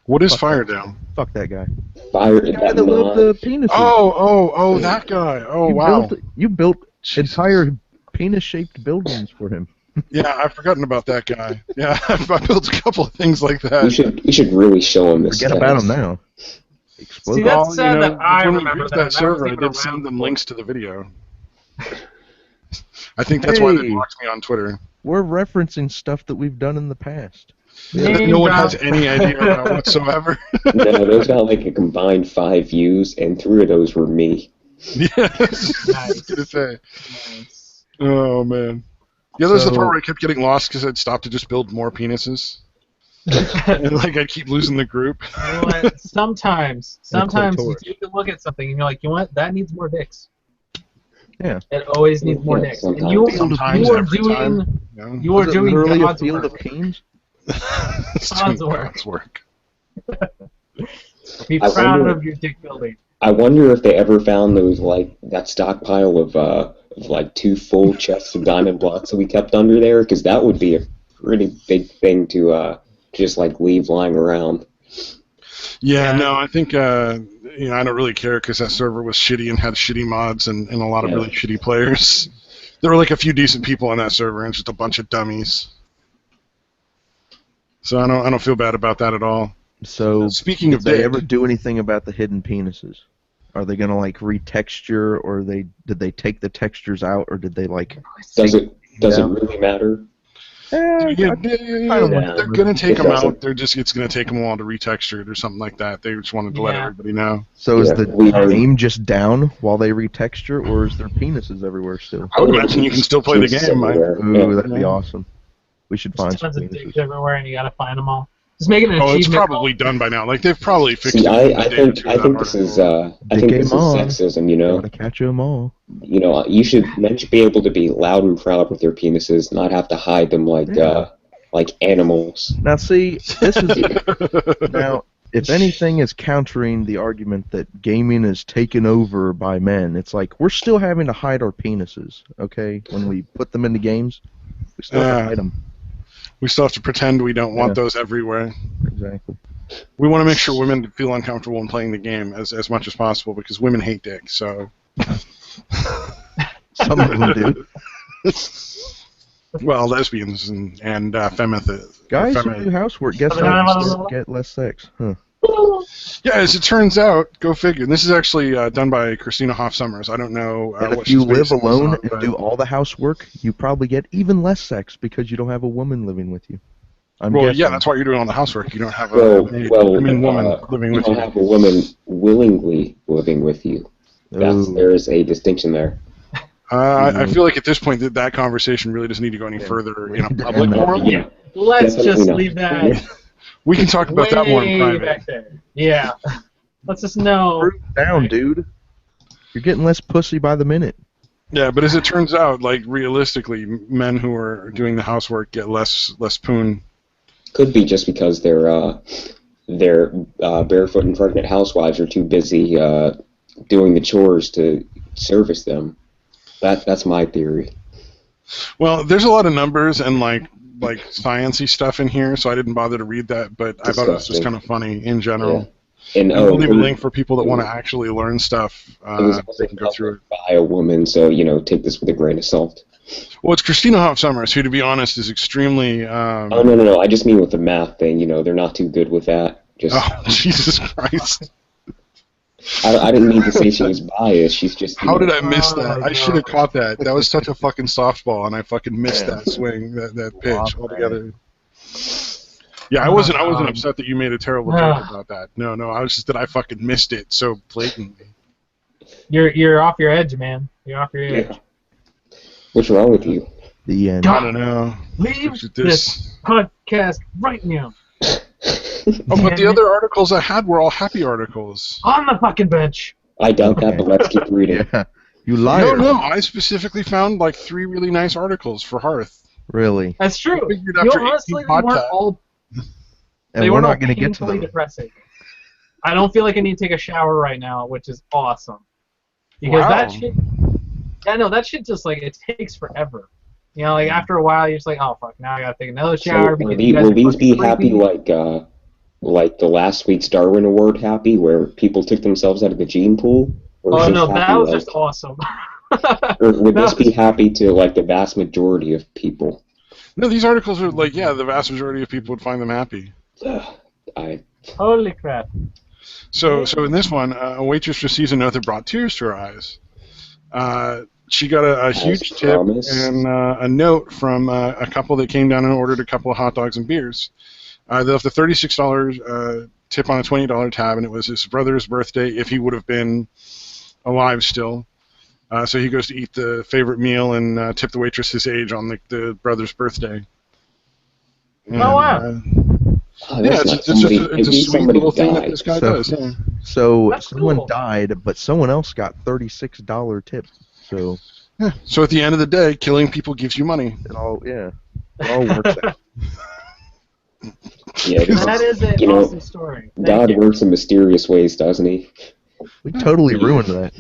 What is Firedale? Fuck that guy. Fire The guy that loved the penises. Oh, that guy. Oh, you wow. built Jesus. entire penis-shaped buildings for him. Yeah, I've forgotten about that guy. Yeah, I built a couple of things like We that. should really show him this. Forget about him now. Explode. See, that's sad that I when we remember reached that. that That server, was I even did send around them before. links to the video. I think that's why they Hey. blocked me on Twitter. We're referencing stuff that we've done in the past. That Name no one has drop. any idea about whatsoever. No, those got like a combined 5 views, and 3 of those were me. Yes. I was Nice. gonna say. Nice. Oh man. Yeah, there's the So- part where I kept getting lost because I'd stopped to just build more penises. And like I keep losing the group. You know what? Sometimes you clitoris. take a look at something and you're like, you know what? That needs more dicks. Yeah. It always needs more Yeah, dicks. sometimes. And you Sometimes, are every doing time. You know? you are Is it doing literally God's a field work. of peens? It's God's doing work. God's work. Be I proud wonder- of your dick building. I wonder if they ever found those that stockpile of like 2 full chests of diamond blocks that we kept under there, because that would be a pretty big thing to just like leave lying around. Yeah, Yeah. no, I think I don't really care because that server was shitty and had shitty mods and a lot of Yeah. really shitty players. There were like a few decent people on that server and just a bunch of dummies. So I don't feel bad about that at all. So, Speaking did of they dick, ever do anything about the hidden penises? Are they gonna like retexture, or did they take the textures out, or did they like? Does it Yeah. really matter? they're Yeah. gonna take It them out. doesn't. It's gonna take them a while to retexture it or something like that. They just wanted to let Yeah. everybody know. So is Yeah, the we are- game just down while they retexture, or is there penises everywhere still? I would imagine you can still play the Jesus game. everywhere. Ooh, Yeah. that'd be awesome. We should find There's some tons of dicks penises. everywhere, and you gotta find them all. Just make it an Oh, it's achievement. probably done by now. Like they've probably fixed See, it. I think this is sexism. You know, Gotta catch 'em all. men should be able to be loud and proud with their penises, not have to hide them like animals. Now, see, this is now. If anything is countering the argument that gaming is taken over by men, it's like we're still having to hide our penises. Okay, when we put them into games, we still have to hide them. We still have to pretend we don't want Yeah. those everywhere. Exactly. We want to make sure women feel uncomfortable in playing the game as much as possible because women hate dick. So, Some of them do. well, lesbians and Guys who do housework get less sex. Huh. Yeah, as it turns out, go figure. And this is actually done by Christina Hoff Summers. I don't know And what if you she's live basing this alone on, and but- do all the housework, you probably get even less sex because you don't have a woman living with you. I'm Well, guessing. yeah, that's why you're doing all the housework. You don't have a woman living you with don't you. have a woman willingly living with you. Ooh. There is a distinction there. I feel like at this point that conversation really doesn't need to go any further in a public Yeah. forum. Yeah. Let's Definitely just not. leave that We can talk about that more in way private. back there. Yeah. Let's just know. Prove it down, dude. You're getting less pussy by the minute. Yeah, but as it turns out, like realistically, men who are doing the housework get less poon. Could be just because their barefoot and pregnant housewives are too busy doing the chores to service them. That's my theory. Well, there's a lot of numbers and like sciencey stuff in here, so I didn't bother to read that. But I thought it was just kind of funny in general. Yeah. And we'll leave a link for people that want to actually learn stuff. it was They can go through it. by a woman, so take this with a grain of salt. Well, it's Christina Hoff Summers, who, to be honest, is extremely. Oh no! I just mean with the math thing. They're not too good with that. Just Oh, Jesus Christ! I didn't mean to say she was biased. She's just. How did I miss Oh, that? I no. should have caught that. That was such a fucking softball, and I fucking missed Yeah. that swing, that pitch Wow, altogether. Yeah, I wasn't upset that you made a terrible joke about that. No, I was just that I fucking missed it so blatantly. You're off your edge, man. You're off your edge. Yeah. What's wrong with you? The end. I don't know. Leave This- this podcast right now. Oh, but the other articles I had were all happy articles. On the fucking bench. I doubt that, but let's keep reading. Yeah. You liar. No, I specifically found like 3 really nice articles for Hearth. Really. That's true. I figured You after know, honestly, 18 they weren't podcasts- all. And They we're weren't all not going to get to painfully them. depressing. I don't feel like I need to take a shower right now, which is awesome. Because Wow. that shit. Yeah, no, that shit just like it takes forever. Like after a while, you're just like, oh fuck, now I gotta take another shower. So, because you guys will are these be fucking happy creepy. like the last week's Darwin Award happy, where people took themselves out of the gene pool? Or Oh is no, this that happy, was just awesome. Or would that this be happy to the vast majority of people? No, these articles are like, yeah, the vast majority of people would find them happy. Holy crap. So in this one, a waitress receives a note that brought tears to her eyes. She got a huge tip promised. and a note from a couple that came down and ordered a couple of hot dogs and beers. They left a $36 tip on a $20 tab, and it was his brother's birthday if he would have been alive still. So he goes to eat the favorite meal and tip the waitress his age on the brother's birthday. And, Oh, wow. Oh, Yeah, that's it's not somebody. a At least sweet somebody little thing that died. this guy So- does. Yeah. So That's someone cool. died, but someone else got $36 tip. So Yeah. So at the end of the day, killing people gives you money. it all works out. Yeah, this That is an you know, awesome story. Thank God you. works in mysterious ways, doesn't he? We totally ruined that.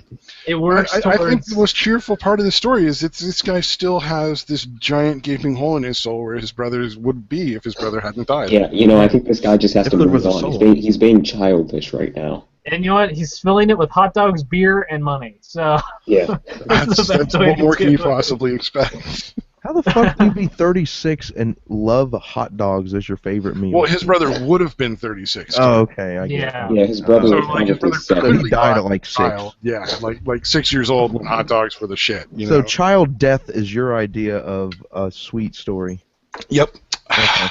It works I think towards. the most cheerful part of the story is that this guy still has this giant gaping hole in his soul where his brothers would be if his brother hadn't died. Yeah, I think this guy just has If to there move was a on. soul. He's being childish right now. And you know what? He's filling it with hot dogs, beer, and money. So Yeah. That's way what to more can you do it. possibly expect? How the fuck do you be 36 and love hot dogs as your favorite meal? Well, his brother would have been 36. Oh, okay, I get Yeah. it. Yeah, his brother So was like his probably brother 7. clearly He died got at, like, 6. child. Yeah, like 6 years old when hot dogs were the shit. You So know? child death is your idea of a sweet story. Yep. Okay.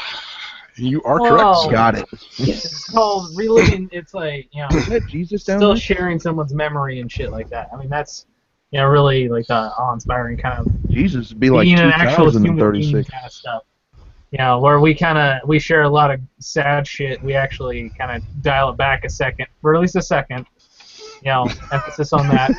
You are Whoa. correct. Sir. Got it. It's called reliving. It's like, you know, Is that Jesus down still there? sharing someone's memory and shit like that. I mean, that's, you know, really like the awe-inspiring kind of Jesus would be like being an actual human being 2036. kind of stuff. You know, where we share a lot of sad shit. We actually kind of dial it back a second, or at least a second. You know, emphasis on that,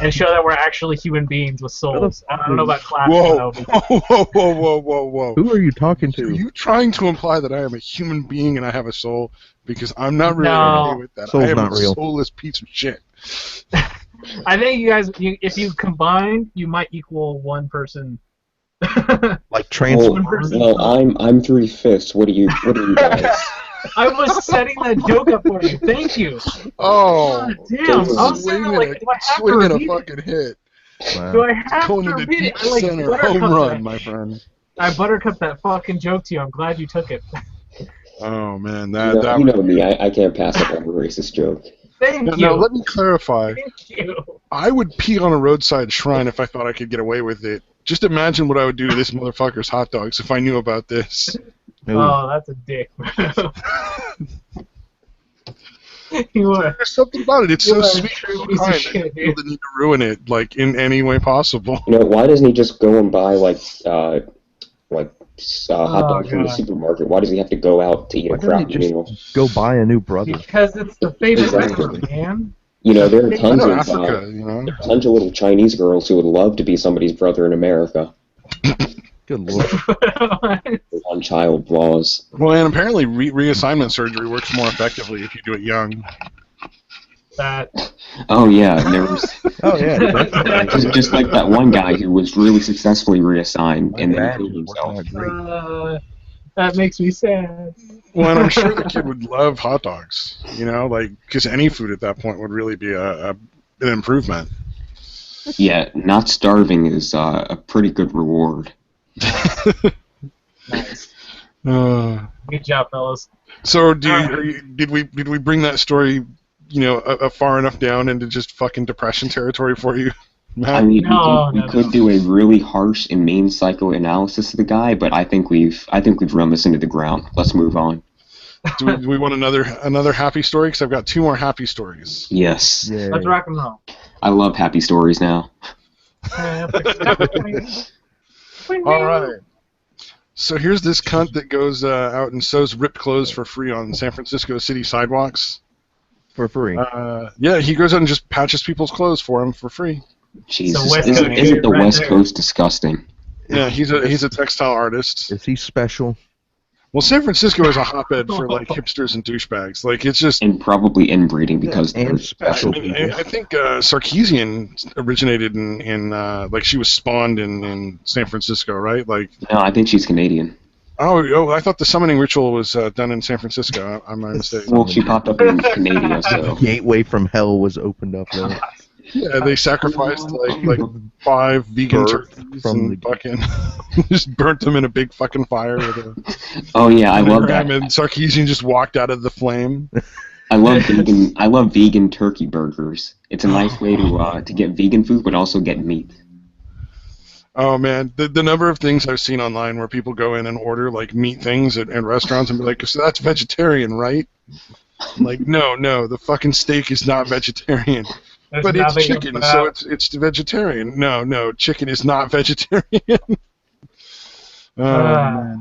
and show that we're actually human beings with souls. I don't know about class. Whoa. though, Whoa. Who are you talking Are to? you trying to imply that I am a human being and I have a soul? Because I'm not really No. okay with that. Soul's I am not a real. soulless piece of shit. I think you guys, if you combine, you might equal one person. Like Well, Transformers? I'm 3/5. What are you guys? I was setting that joke up for you. Thank you. Oh, God damn. I was sitting there like, do I have to swinging a repeat it? fucking hit. Wow. Do I have Going to into repeat deep it? I like center, home buttercup run, that. my friend. I buttercupped that fucking joke to you. I'm glad you took it. Oh man, You that know, you know me. I can't pass up on a racist joke. Thank you. No, let me clarify. Thank you. I would pee on a roadside shrine if I thought I could get away with it. Just imagine what I would do to this motherfucker's hot dogs if I knew about this. Ooh. Oh, that's a dick. You are. There's something about it. It's You so are a sweet true and piece of kind. shit, I feel dude. the need to ruin it, like in any way possible. You know, why doesn't he just go and buy hot dogs from the God. supermarket? Why does he have to go out to eat Why a doesn't crap he just meal? go buy a new brother? Because it's the favorite Exactly. rapper, man. You know, there are I tons know of Africa, you know. tons of little Chinese girls who would love to be somebody's brother in America. Good lord. On child laws. Well, and apparently reassignment surgery works more effectively if you do it young. That. Oh yeah, and there was Oh yeah, definitely. just like that one guy who was really successfully reassigned and then Bad killed is working himself. out great. That makes me sad. Well, and I'm sure the kid would love hot dogs, you know, like, because any food at that point would really be an improvement. Yeah, not starving is a pretty good reward. Nice. Uh, Good job, fellas. so, did we bring that story, you know, far enough down into just fucking depression territory for you, Matt? I mean, No, we no, could do a really harsh and mean psychoanalysis of the guy, but I think we've run this into the ground. Let's move on. Do we want another happy story? Because I've got 2 more happy stories. Yes, Yeah. Let's rock and roll. I love happy stories now. All right. So here's this cunt that goes out and sews ripped clothes for free on San Francisco city sidewalks. For free. Yeah, he goes out and just patches people's clothes for them for free. Jesus, West isn't Coast the right West there. Coast disgusting? Yeah, he's a textile artist. Is he special? Well, San Francisco is a hotbed for like hipsters and douchebags. Like it's just. And probably inbreeding because and they're special. special. I think Sarkeesian originated in like she was spawned in San Francisco, right? Like. No, I think she's Canadian. Oh! I thought the summoning ritual was done in San Francisco. I'm my mistake. Well, she popped up in Canada, so. Gateway from hell was opened up there. Yeah, they sacrificed like 5 vegan Birth turkeys from and the- fucking just burnt them in a big fucking fire with a Oh yeah, I love that. And Sarkeesian just walked out of the flame. I love vegan turkey burgers. It's a nice way to get vegan food, but also get meat. Oh man, the number of things I've seen online where people go in and order like meat things at restaurants and be like, so that's vegetarian, right? I'm like, no, the fucking steak is not vegetarian. There's But it's nothing chicken, about- so it's vegetarian. No, chicken is not vegetarian. Ah.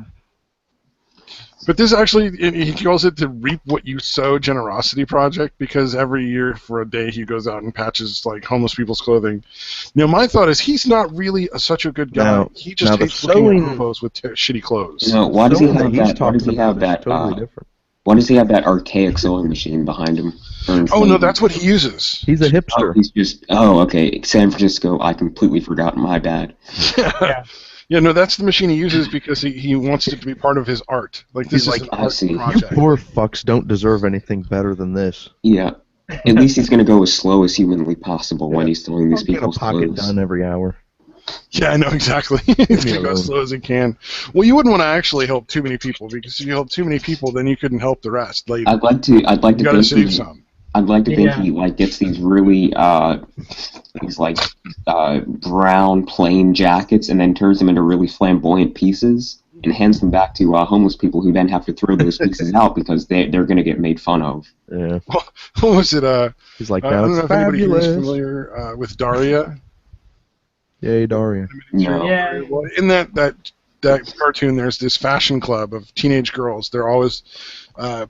But this actually, he calls it the Reap What You Sow Generosity Project, because every year for a day he goes out and patches like homeless people's clothing. Now my thought is he's not really such a good guy. Now- He just now the hates looking sewing- at hobos with shitty clothes. You know, why does he Sewing have he's that? Why does he talking have about is that? totally different. Why does he have that archaic sewing machine behind him? Oh no, that's what he uses. He's a Oh, hipster. he's just. Oh, okay. San Francisco. I completely forgot. My bad. Yeah. Yeah, no, that's the machine he uses because he wants it to be part of his art. Like this He's is like, an I art see. You You project. poor fucks don't deserve anything better than this. Yeah. At least he's gonna go as slow as humanly possible when Yeah. he's sewing these Get a people's pocket clothes. done every hour. Yeah, I know exactly. He's me gonna go alone. as slow as he can. Well, you wouldn't want to actually help too many people because if you help too many people, then you couldn't help the rest later. I'd like to You gotta think save some. I'd like to think Yeah. he like gets these really these like brown plain jackets and then turns them into really flamboyant pieces and hands them back to homeless people who then have to throw those pieces out because they're gonna get made fun of. Yeah. What was it? He's like, I now don't know it's if anybody here is fabulous. familiar with Daria. Yay, Daria. No. Yeah. Well, in that cartoon, there's this fashion club of teenage girls. They're always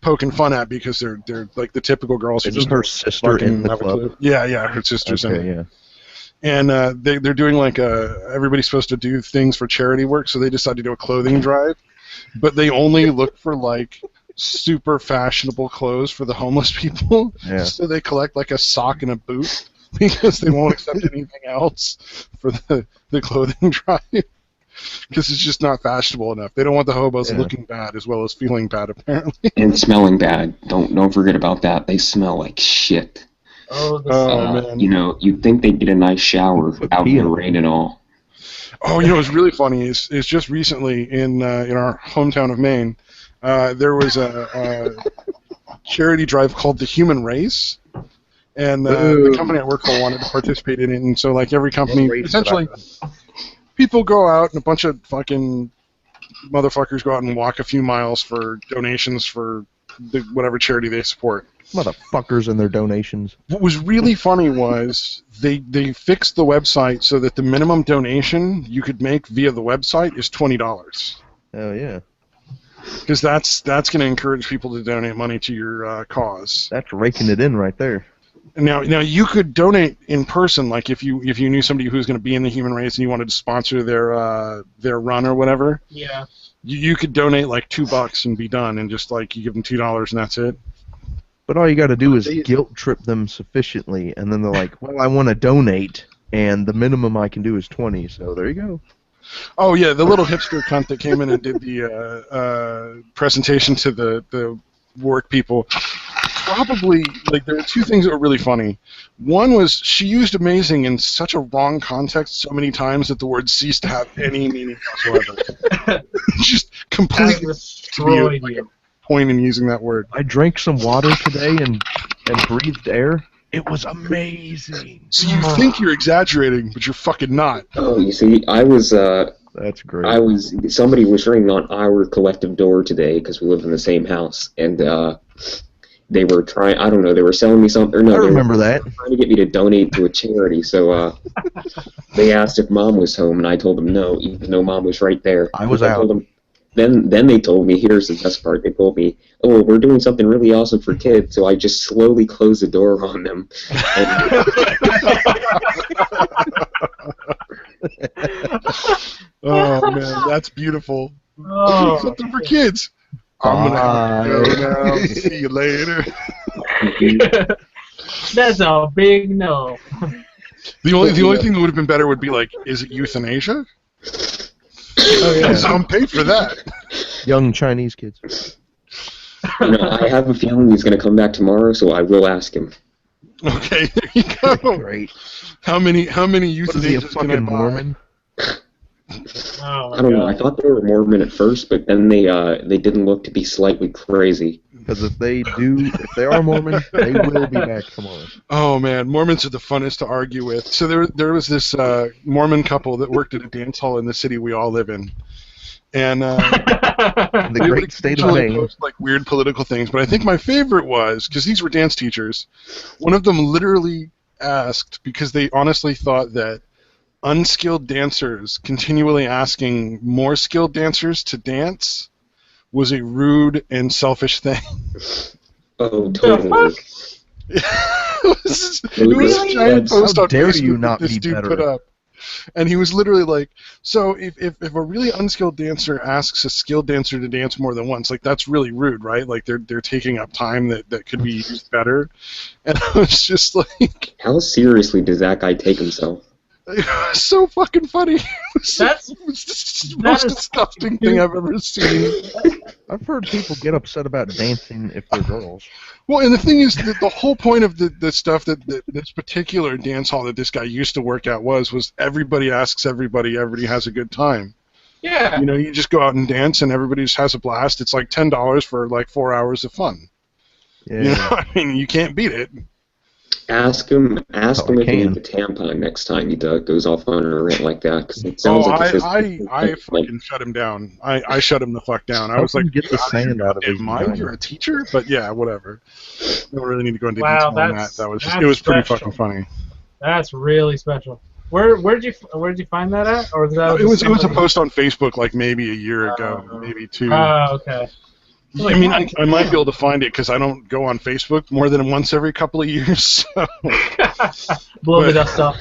poking fun at because they're like the typical girls who Isn't just her sister fucking in the have a club? clue. Yeah, her sister's in it. Okay, yeah. And they're doing like everybody's supposed to do things for charity work, so they decide to do a clothing drive, but they only look for like super fashionable clothes for the homeless people. Yeah. So they collect like a sock and a boot because they won't accept anything else for the clothing drive because it's just not fashionable enough. They don't want the hobos Yeah. looking bad as well as feeling bad, apparently. And smelling bad. Don't forget about that. They smell like shit. Oh, the Oh, man. You know, you'd think they'd get a nice shower Put out in pee the in rain and all. Oh, you know what's really funny is just recently in our hometown of Maine, there was a charity drive called the Human Race, and the company I work for wanted to participate in it, and so like every company, essentially, people go out and a bunch of fucking motherfuckers go out and walk a few miles for donations for whatever charity they support. Motherfuckers and their donations. What was really funny was they fixed the website so that the minimum donation you could make via the website is $20. Oh, yeah. Because that's going to encourage people to donate money to your cause. That's raking it in right there. Now you could donate in person, like if you knew somebody who was going to be in the Human Race and you wanted to sponsor their run or whatever. Yeah. You could donate like $2 and be done, and just like you give them $2 and that's it. But all you got to do is guilt trip them sufficiently, and then they're like, well, I want to donate, and the minimum I can do is 20, so there you go. Oh yeah, the little hipster cunt that came in and did the presentation to the work people. Probably, like, there were two things that were really funny. One was she used amazing in such a wrong context so many times that the word ceased to have any meaning whatsoever. Just That completely destroyed like you. a point in using that word. I drank some water today and breathed air. It was amazing. So you think you're exaggerating, but you're fucking not. Oh, you see, That's great. somebody was ringing on our collective door today because we live in the same house, and they were trying, I don't know, they were selling me something, or no, I they remember were that. trying to get me to donate to a charity, so they asked if Mom was home, and I told them no, even though Mom was right there. I was told out. them, then they told me, here's the best part, they told me, oh, we're doing something really awesome for kids, so I just slowly closed the door on them. Oh man, that's beautiful. Oh, Something for kids. I'm gonna go now. See you later. that's a big no. The only thing that would have been better would be like, is it euthanasia? Oh, yeah. I'm paid for that. Young Chinese kids. You know, I have a feeling he's going to come back tomorrow, so I will ask him. Okay, there you go. Great. How many What is he, a euthanasias can I fucking buy? Mormon? Oh, I don't know. I God. thought they were Mormon at first, but then they didn't look to be slightly crazy. Because if they are Mormon, they will be back tomorrow. Oh man, Mormons are the funnest to argue with. So there was this Mormon couple that worked at a dance hall in the city we all live in, and The they would great state of occasionally Maine. post, like weird political things. But I think my favorite was because these were dance teachers. One of them literally asked because they honestly thought that unskilled dancers continually asking more skilled dancers to dance was a rude and selfish thing. Oh, totally. It was a Really? giant post How on dare Facebook you that not this be dude better? put up. And he was literally like, so if a really unskilled dancer asks a skilled dancer to dance more than once, like that's really rude, right? Like they're taking up time that could be used better. And I was just like, How seriously does that guy take himself? it was so fucking funny. It was That's- it was just the that most is disgusting thing I've ever seen. I've heard people get upset about dancing if they're girls. Well, and the thing is that the whole point of the stuff that this particular dance hall that this guy used to work at was everybody asks everybody has a good time. Yeah. You know, you just go out and dance and everybody just has a blast. It's like $10 for like 4 hours of fun. Yeah. You know, I mean, you can't beat it. Ask him I if he can. needs a tampon next time he goes off on a rant like that. Because it sounds like it's I fucking shut him down. I shut him the fuck down. I Help was like, him get the sand out of his mind, vagina. you're a teacher? But yeah, whatever. Don't really need to go into Wow, detail on that. that's- That was just, that's it was pretty special. fucking funny. That's really special. Where'd you find that at? Or was that It was a somebody- post on Facebook like maybe a year ago, maybe two. Oh, okay. I mean, I might be able to find it because I don't go on Facebook more than once every couple of years. So, Blow the But- dust off.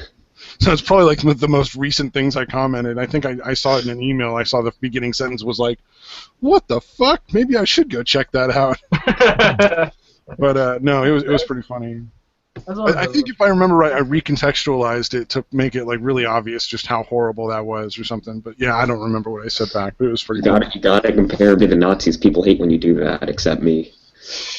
so it's probably like the most recent things I commented. I think I saw it in an email. I saw the beginning sentence was like, "What the fuck? Maybe I should go check that out." But no, it was pretty funny. I think if I remember right, I recontextualized it to make it like really obvious just how horrible that was or something. But yeah, I don't remember what I said back, but it was pretty funny. You gotta compare to the Nazis. People hate when you do that, except me.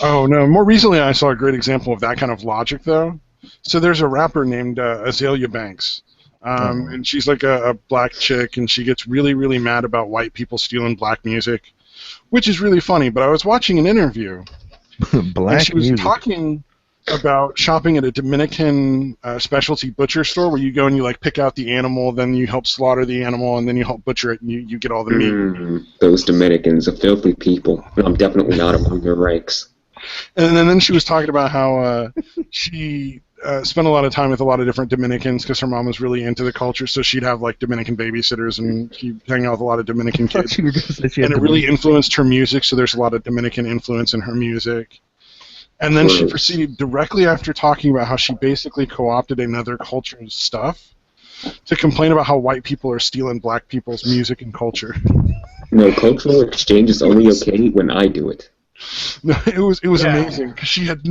Oh no! More recently, I saw a great example of that kind of logic, though. So there's a rapper named Azalea Banks, and she's like a black chick, and she gets really, really mad about white people stealing black music, which is really funny. But I was watching an interview, and Black she was music. talking about shopping at a Dominican specialty butcher store where you go and you like pick out the animal, then you help slaughter the animal, and then you help butcher it, and you get all the meat. Those Dominicans are filthy people. I'm definitely not among their ranks. And then she was talking about how she spent a lot of time with a lot of different Dominicans because her mom was really into the culture, so she'd have like Dominican babysitters and she'd hang out with a lot of Dominican I thought kids. you were gonna say she had And it really influenced her music, so there's a lot of Dominican influence in her music. And then she Gross. proceeded directly after talking about how she basically co-opted another culture's stuff to complain about how white people are stealing black people's music and culture. No, cultural exchange is only okay when I do it. No, it was Yeah. amazing because she had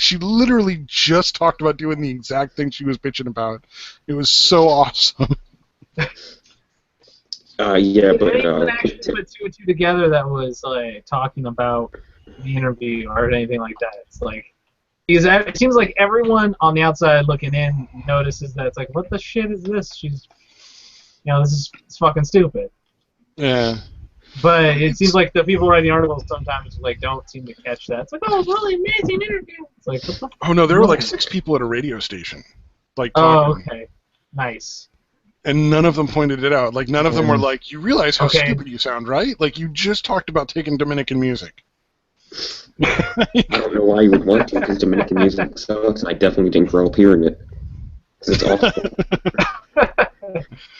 she literally just talked about doing the exact thing she was bitching about. It was so awesome. Yeah, If but anyone actually put two and two together that was like talking about the interview or anything like that, it's like because it seems like everyone on the outside looking in notices that it's like, what the shit is this? This is it's fucking stupid. Yeah. But it seems like the people writing articles sometimes like don't seem to catch that. It's like, oh, really amazing interview. It's like, what the Oh no, there were like 6 people at a radio station, like Oh, talking, okay. Nice. and none of them pointed it out. Like none of them were like, "You realize how Okay. stupid you sound, right? Like you just talked about taking Dominican music." I don't know why you would want to, because Dominican music sucks, and I definitely didn't grow up hearing it. Because it's awful.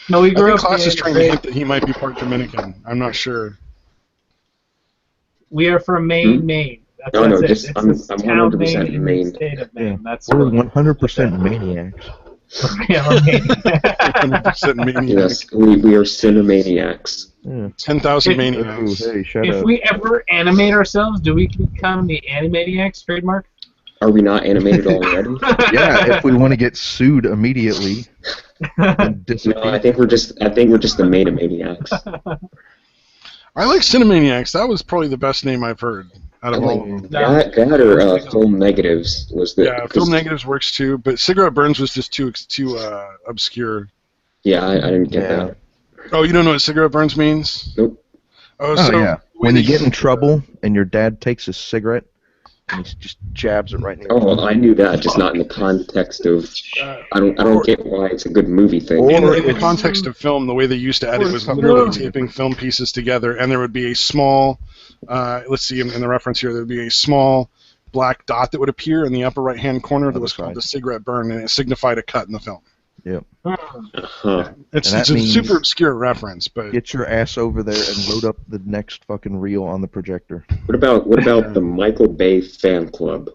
No, we I grew think up. Klaus is in- trying to hint that he might be part Dominican. I'm not sure. We are from Maine, Maine. That's, No, that's no, it. just- It's I'm the town 100% Maine in the Maine. state of Maine. Yeah. That's We're what- 100% maniacs. yeah, we're Maine. 100% maniac. Yes, we are cinemaniacs. Yeah. 10,000 If- Oh, maniacs. hey, shut If up. we ever animate ourselves, do we become the Animaniacs trademark? Are we not animated already? Yeah, if we want to get sued immediately and No, disappear. I think we're just the Maniacs. I like Cinemaniacs. That was probably the best name I've heard out I of like all of them. that or Film Negatives was the. Yeah, 'cause- Film Negatives works too, but Cigarette Burns was just too obscure. Yeah, I didn't get Yeah. that. Oh, you don't know what Cigarette Burns means? Nope. Oh, Oh, so yeah. When you get in trouble and your dad takes a cigarette and he just jabs it right in your Oh, I knew that, just not in the context of. I don't get why it's a good movie thing. In the it's- context of film, the way they used to edit was literally taping film pieces together, and there would be a small, let's see, in the reference here, there would be a small black dot that would appear in the upper right-hand corner that was called the cigarette burn, and it signified a cut in the film. Uh-huh. It's And that a means- super obscure reference, but Get your ass over there and load up the next fucking reel on the projector. What about the Michael Bay fan club?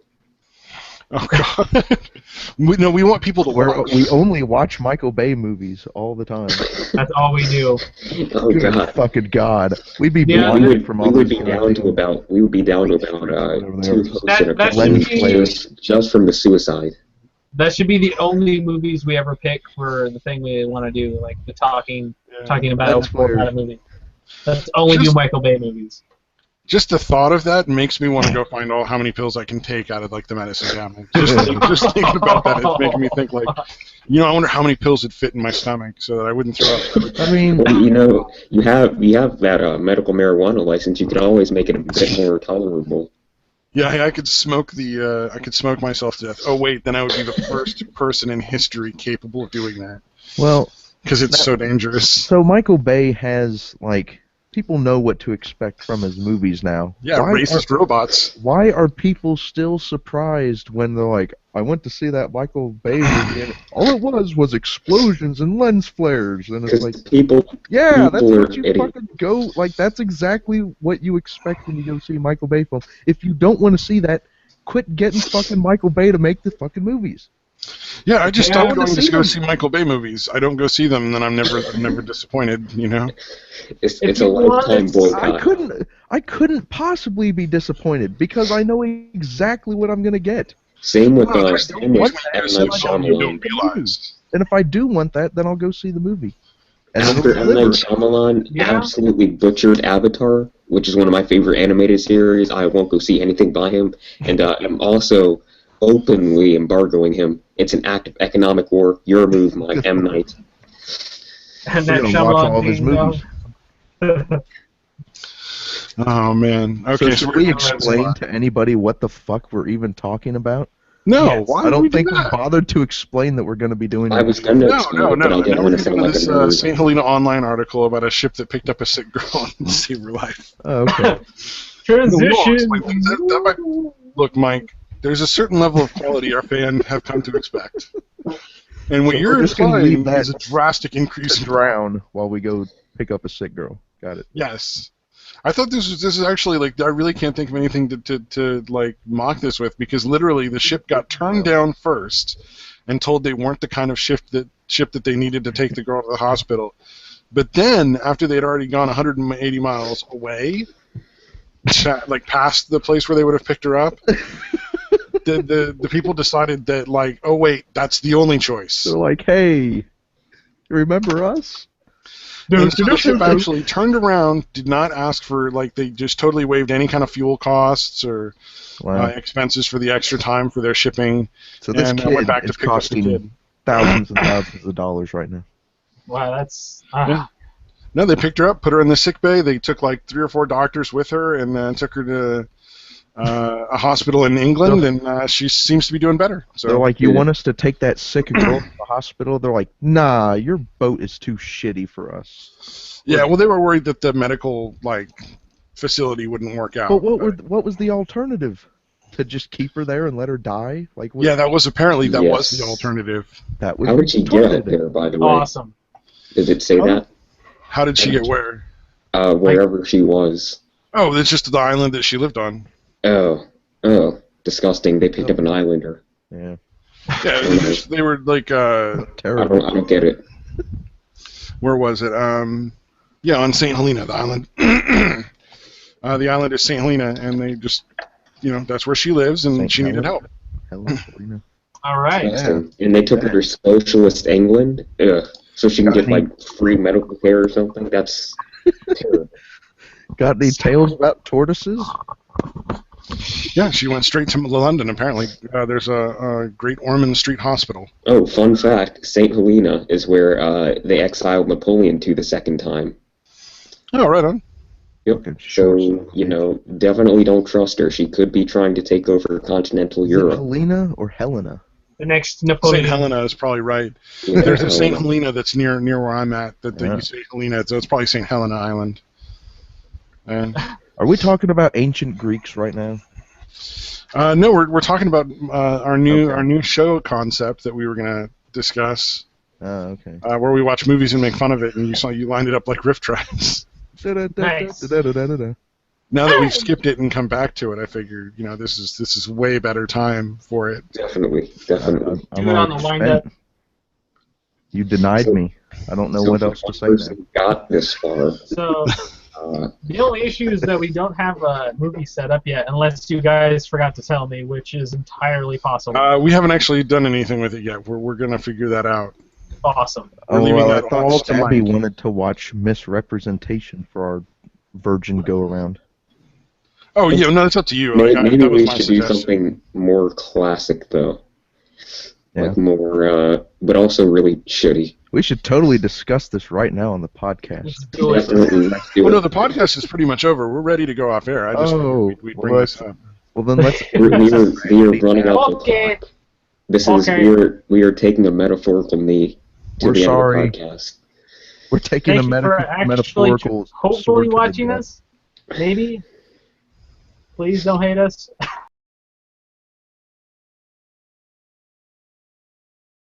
oh god, we want people to Where watch. we only watch Michael Bay movies all the time. That's all we do. Oh Good god. fucking God. We'd be Yeah, We blinded would, from we all would those be down to about Whatever they two are. hosts That- and a that couple should be- just from the suicide. That should be the only movies we ever pick for the thing we want to do, like the talking about That's weird. a movie. Let's only do Just- Michael Bay movies. Just the thought of that makes me want to go find how many pills I can take out of like the medicine cabinet. Just thinking about that, it's making me think like, I wonder how many pills would fit in my stomach so that I wouldn't throw up. I mean, Well, you have that medical marijuana license. You can always make it a bit more tolerable. Yeah, I could smoke I could smoke myself to death. Oh wait, then I would be the first person in history capable of doing that well, because it's so dangerous. so Michael Bay has, like, people know what to expect from his movies now. Yeah, racist robots. Why are people still surprised when they're like, I went to see that Michael Bay movie and all it was explosions and lens flares, and it's Because like, people yeah, that's people what are you idiots. fucking go, like, that's exactly what you expect when you go see a Michael Bay film. If you don't want to see that, quit getting fucking Michael Bay to make the fucking movies. Yeah, I just Yeah, I stopped wanna going to see go them. see Michael Bay movies. I don't go see them, and then I'm never disappointed. it's If a you want lifetime it- boycott. I couldn't possibly be disappointed because I know exactly what I'm gonna get. Same with Well, same with what M. is Night it all you Shyamalan. don't realize? And if I do want that, then I'll go see the movie. And it'll After M. Night deliver. Shyamalan Yeah. absolutely butchered Avatar, which is one of my favorite animated series, I won't go see anything by him. And I'm also openly embargoing him. It's an act of economic war. Your move, Mike M. Night. And We're that gonna watch Shyamalan all of his thing, movies. though. Oh man. Okay, So should we explain to anybody what the fuck we're even talking about? No, Yes. why I would we don't do think we that? bothered to explain that we're going to be doing. I was going to explain No. it, but I Now didn't we're want to going sound to like a this nerd. St. Helena online article about a ship that picked up a sick girl and saved her life. Oh, okay. Transition. Like, that might- Look, Mike, there's a certain level of quality our fans have come to expect. And what So you're we're just gonna implying leave that is a drastic increase To in drown while we go pick up a sick girl. Got it. Yes. I thought this is actually like I really can't think of anything to like mock this with because literally the ship got turned down first and told they weren't the kind of ship that they needed to take the girl to the hospital. But then after they had already gone 180 miles away, like past the place where they would have picked her up, the people decided that like, oh wait, that's the only choice. They're like, hey, you remember us? And so the ship actually turned around, did not ask for, like, they just totally waived any kind of fuel costs or Wow. expenses for the extra time for their shipping. So this and kid went back to is pick up the kid. costing thousands and thousands of dollars right now. Wow, that's Yeah. No, they picked her up, put her in the sick bay. They took like 3 or 4 doctors with her and took her to a hospital in England, and she seems to be doing better. So They're like, you want us to take that sick girl to the hospital? They're like, nah, your boat is too shitty for us. yeah, well, they were worried that the medical facility wouldn't work out. But what was the alternative? To just keep her there and let her die? Like, what, Yeah, that was apparently was Yes. the alternative. that would How be did she get up retarded. there, by the way? awesome. Did it say Oh. that? How did she get where? Wherever she was. Oh, it's just the island that she lived on. Oh, disgusting. They picked up an islander. Yeah, Yeah, they were like, I terrible. don't get it. where was it? Yeah, on St. Helena, the island. The island is St. Helena, and they just, that's where she lives, and St. she needed Helena? help. Hello, Selena. All right. Disgusting. And they took her to socialist England? Ugh. So she can get, like, free medical care or something? That's terrible. Got any tales about tortoises? Yeah, she went straight to London, apparently. There's a Great Ormond Street Hospital. Oh, fun fact, St. Helena is where they exiled Napoleon to the second time. Oh, right on. Yep. Fucking short So, definitely don't trust her. She could be trying to take over continental Is it Europe. Helena or Helena? The next St. Napoleon. Helena is probably right. Yeah, There's a St. Helena. Helena that's near where I'm at that Yeah. you say Helena, so it's probably St. Helena Island. And Are we talking about ancient Greeks right now? no, we're talking about our new Okay. our new show concept that we were gonna discuss. Okay. where we watch movies and make fun of it, and you lined it up like riff tracks. Nice. Now that we've skipped it and come back to it, I figured, this is way better time for it. Definitely. Do it on the wind-up. You denied me. I don't know what else to say now. Got this far. So the only issue is that we don't have a movie set up yet, unless you guys forgot to tell me, which is entirely possible. We haven't actually done anything with it yet. We're gonna figure that out. Awesome. We're leaving I that thought all to Stabby Mike. wanted to watch Misrepresentation for our Virgin go-around. Oh yeah, no, it's up to you. Maybe that was we my should do suggestion. something more classic, though. Yeah. Like more, but also really shitty. We should totally discuss this right now on the podcast. Let's do it. Definitely, let's do Well, no, it. the podcast is pretty much over. We're ready to go off air. I just figured we'd bring this up. Well, then let's. We are running out of Okay. clock. This is Okay. we are taking a metaphorical knee to We're the sorry. end of the podcast. We're taking Thank a you for actually metaphorical. hopefully sword to the watching gut. us. Maybe. Please don't hate us.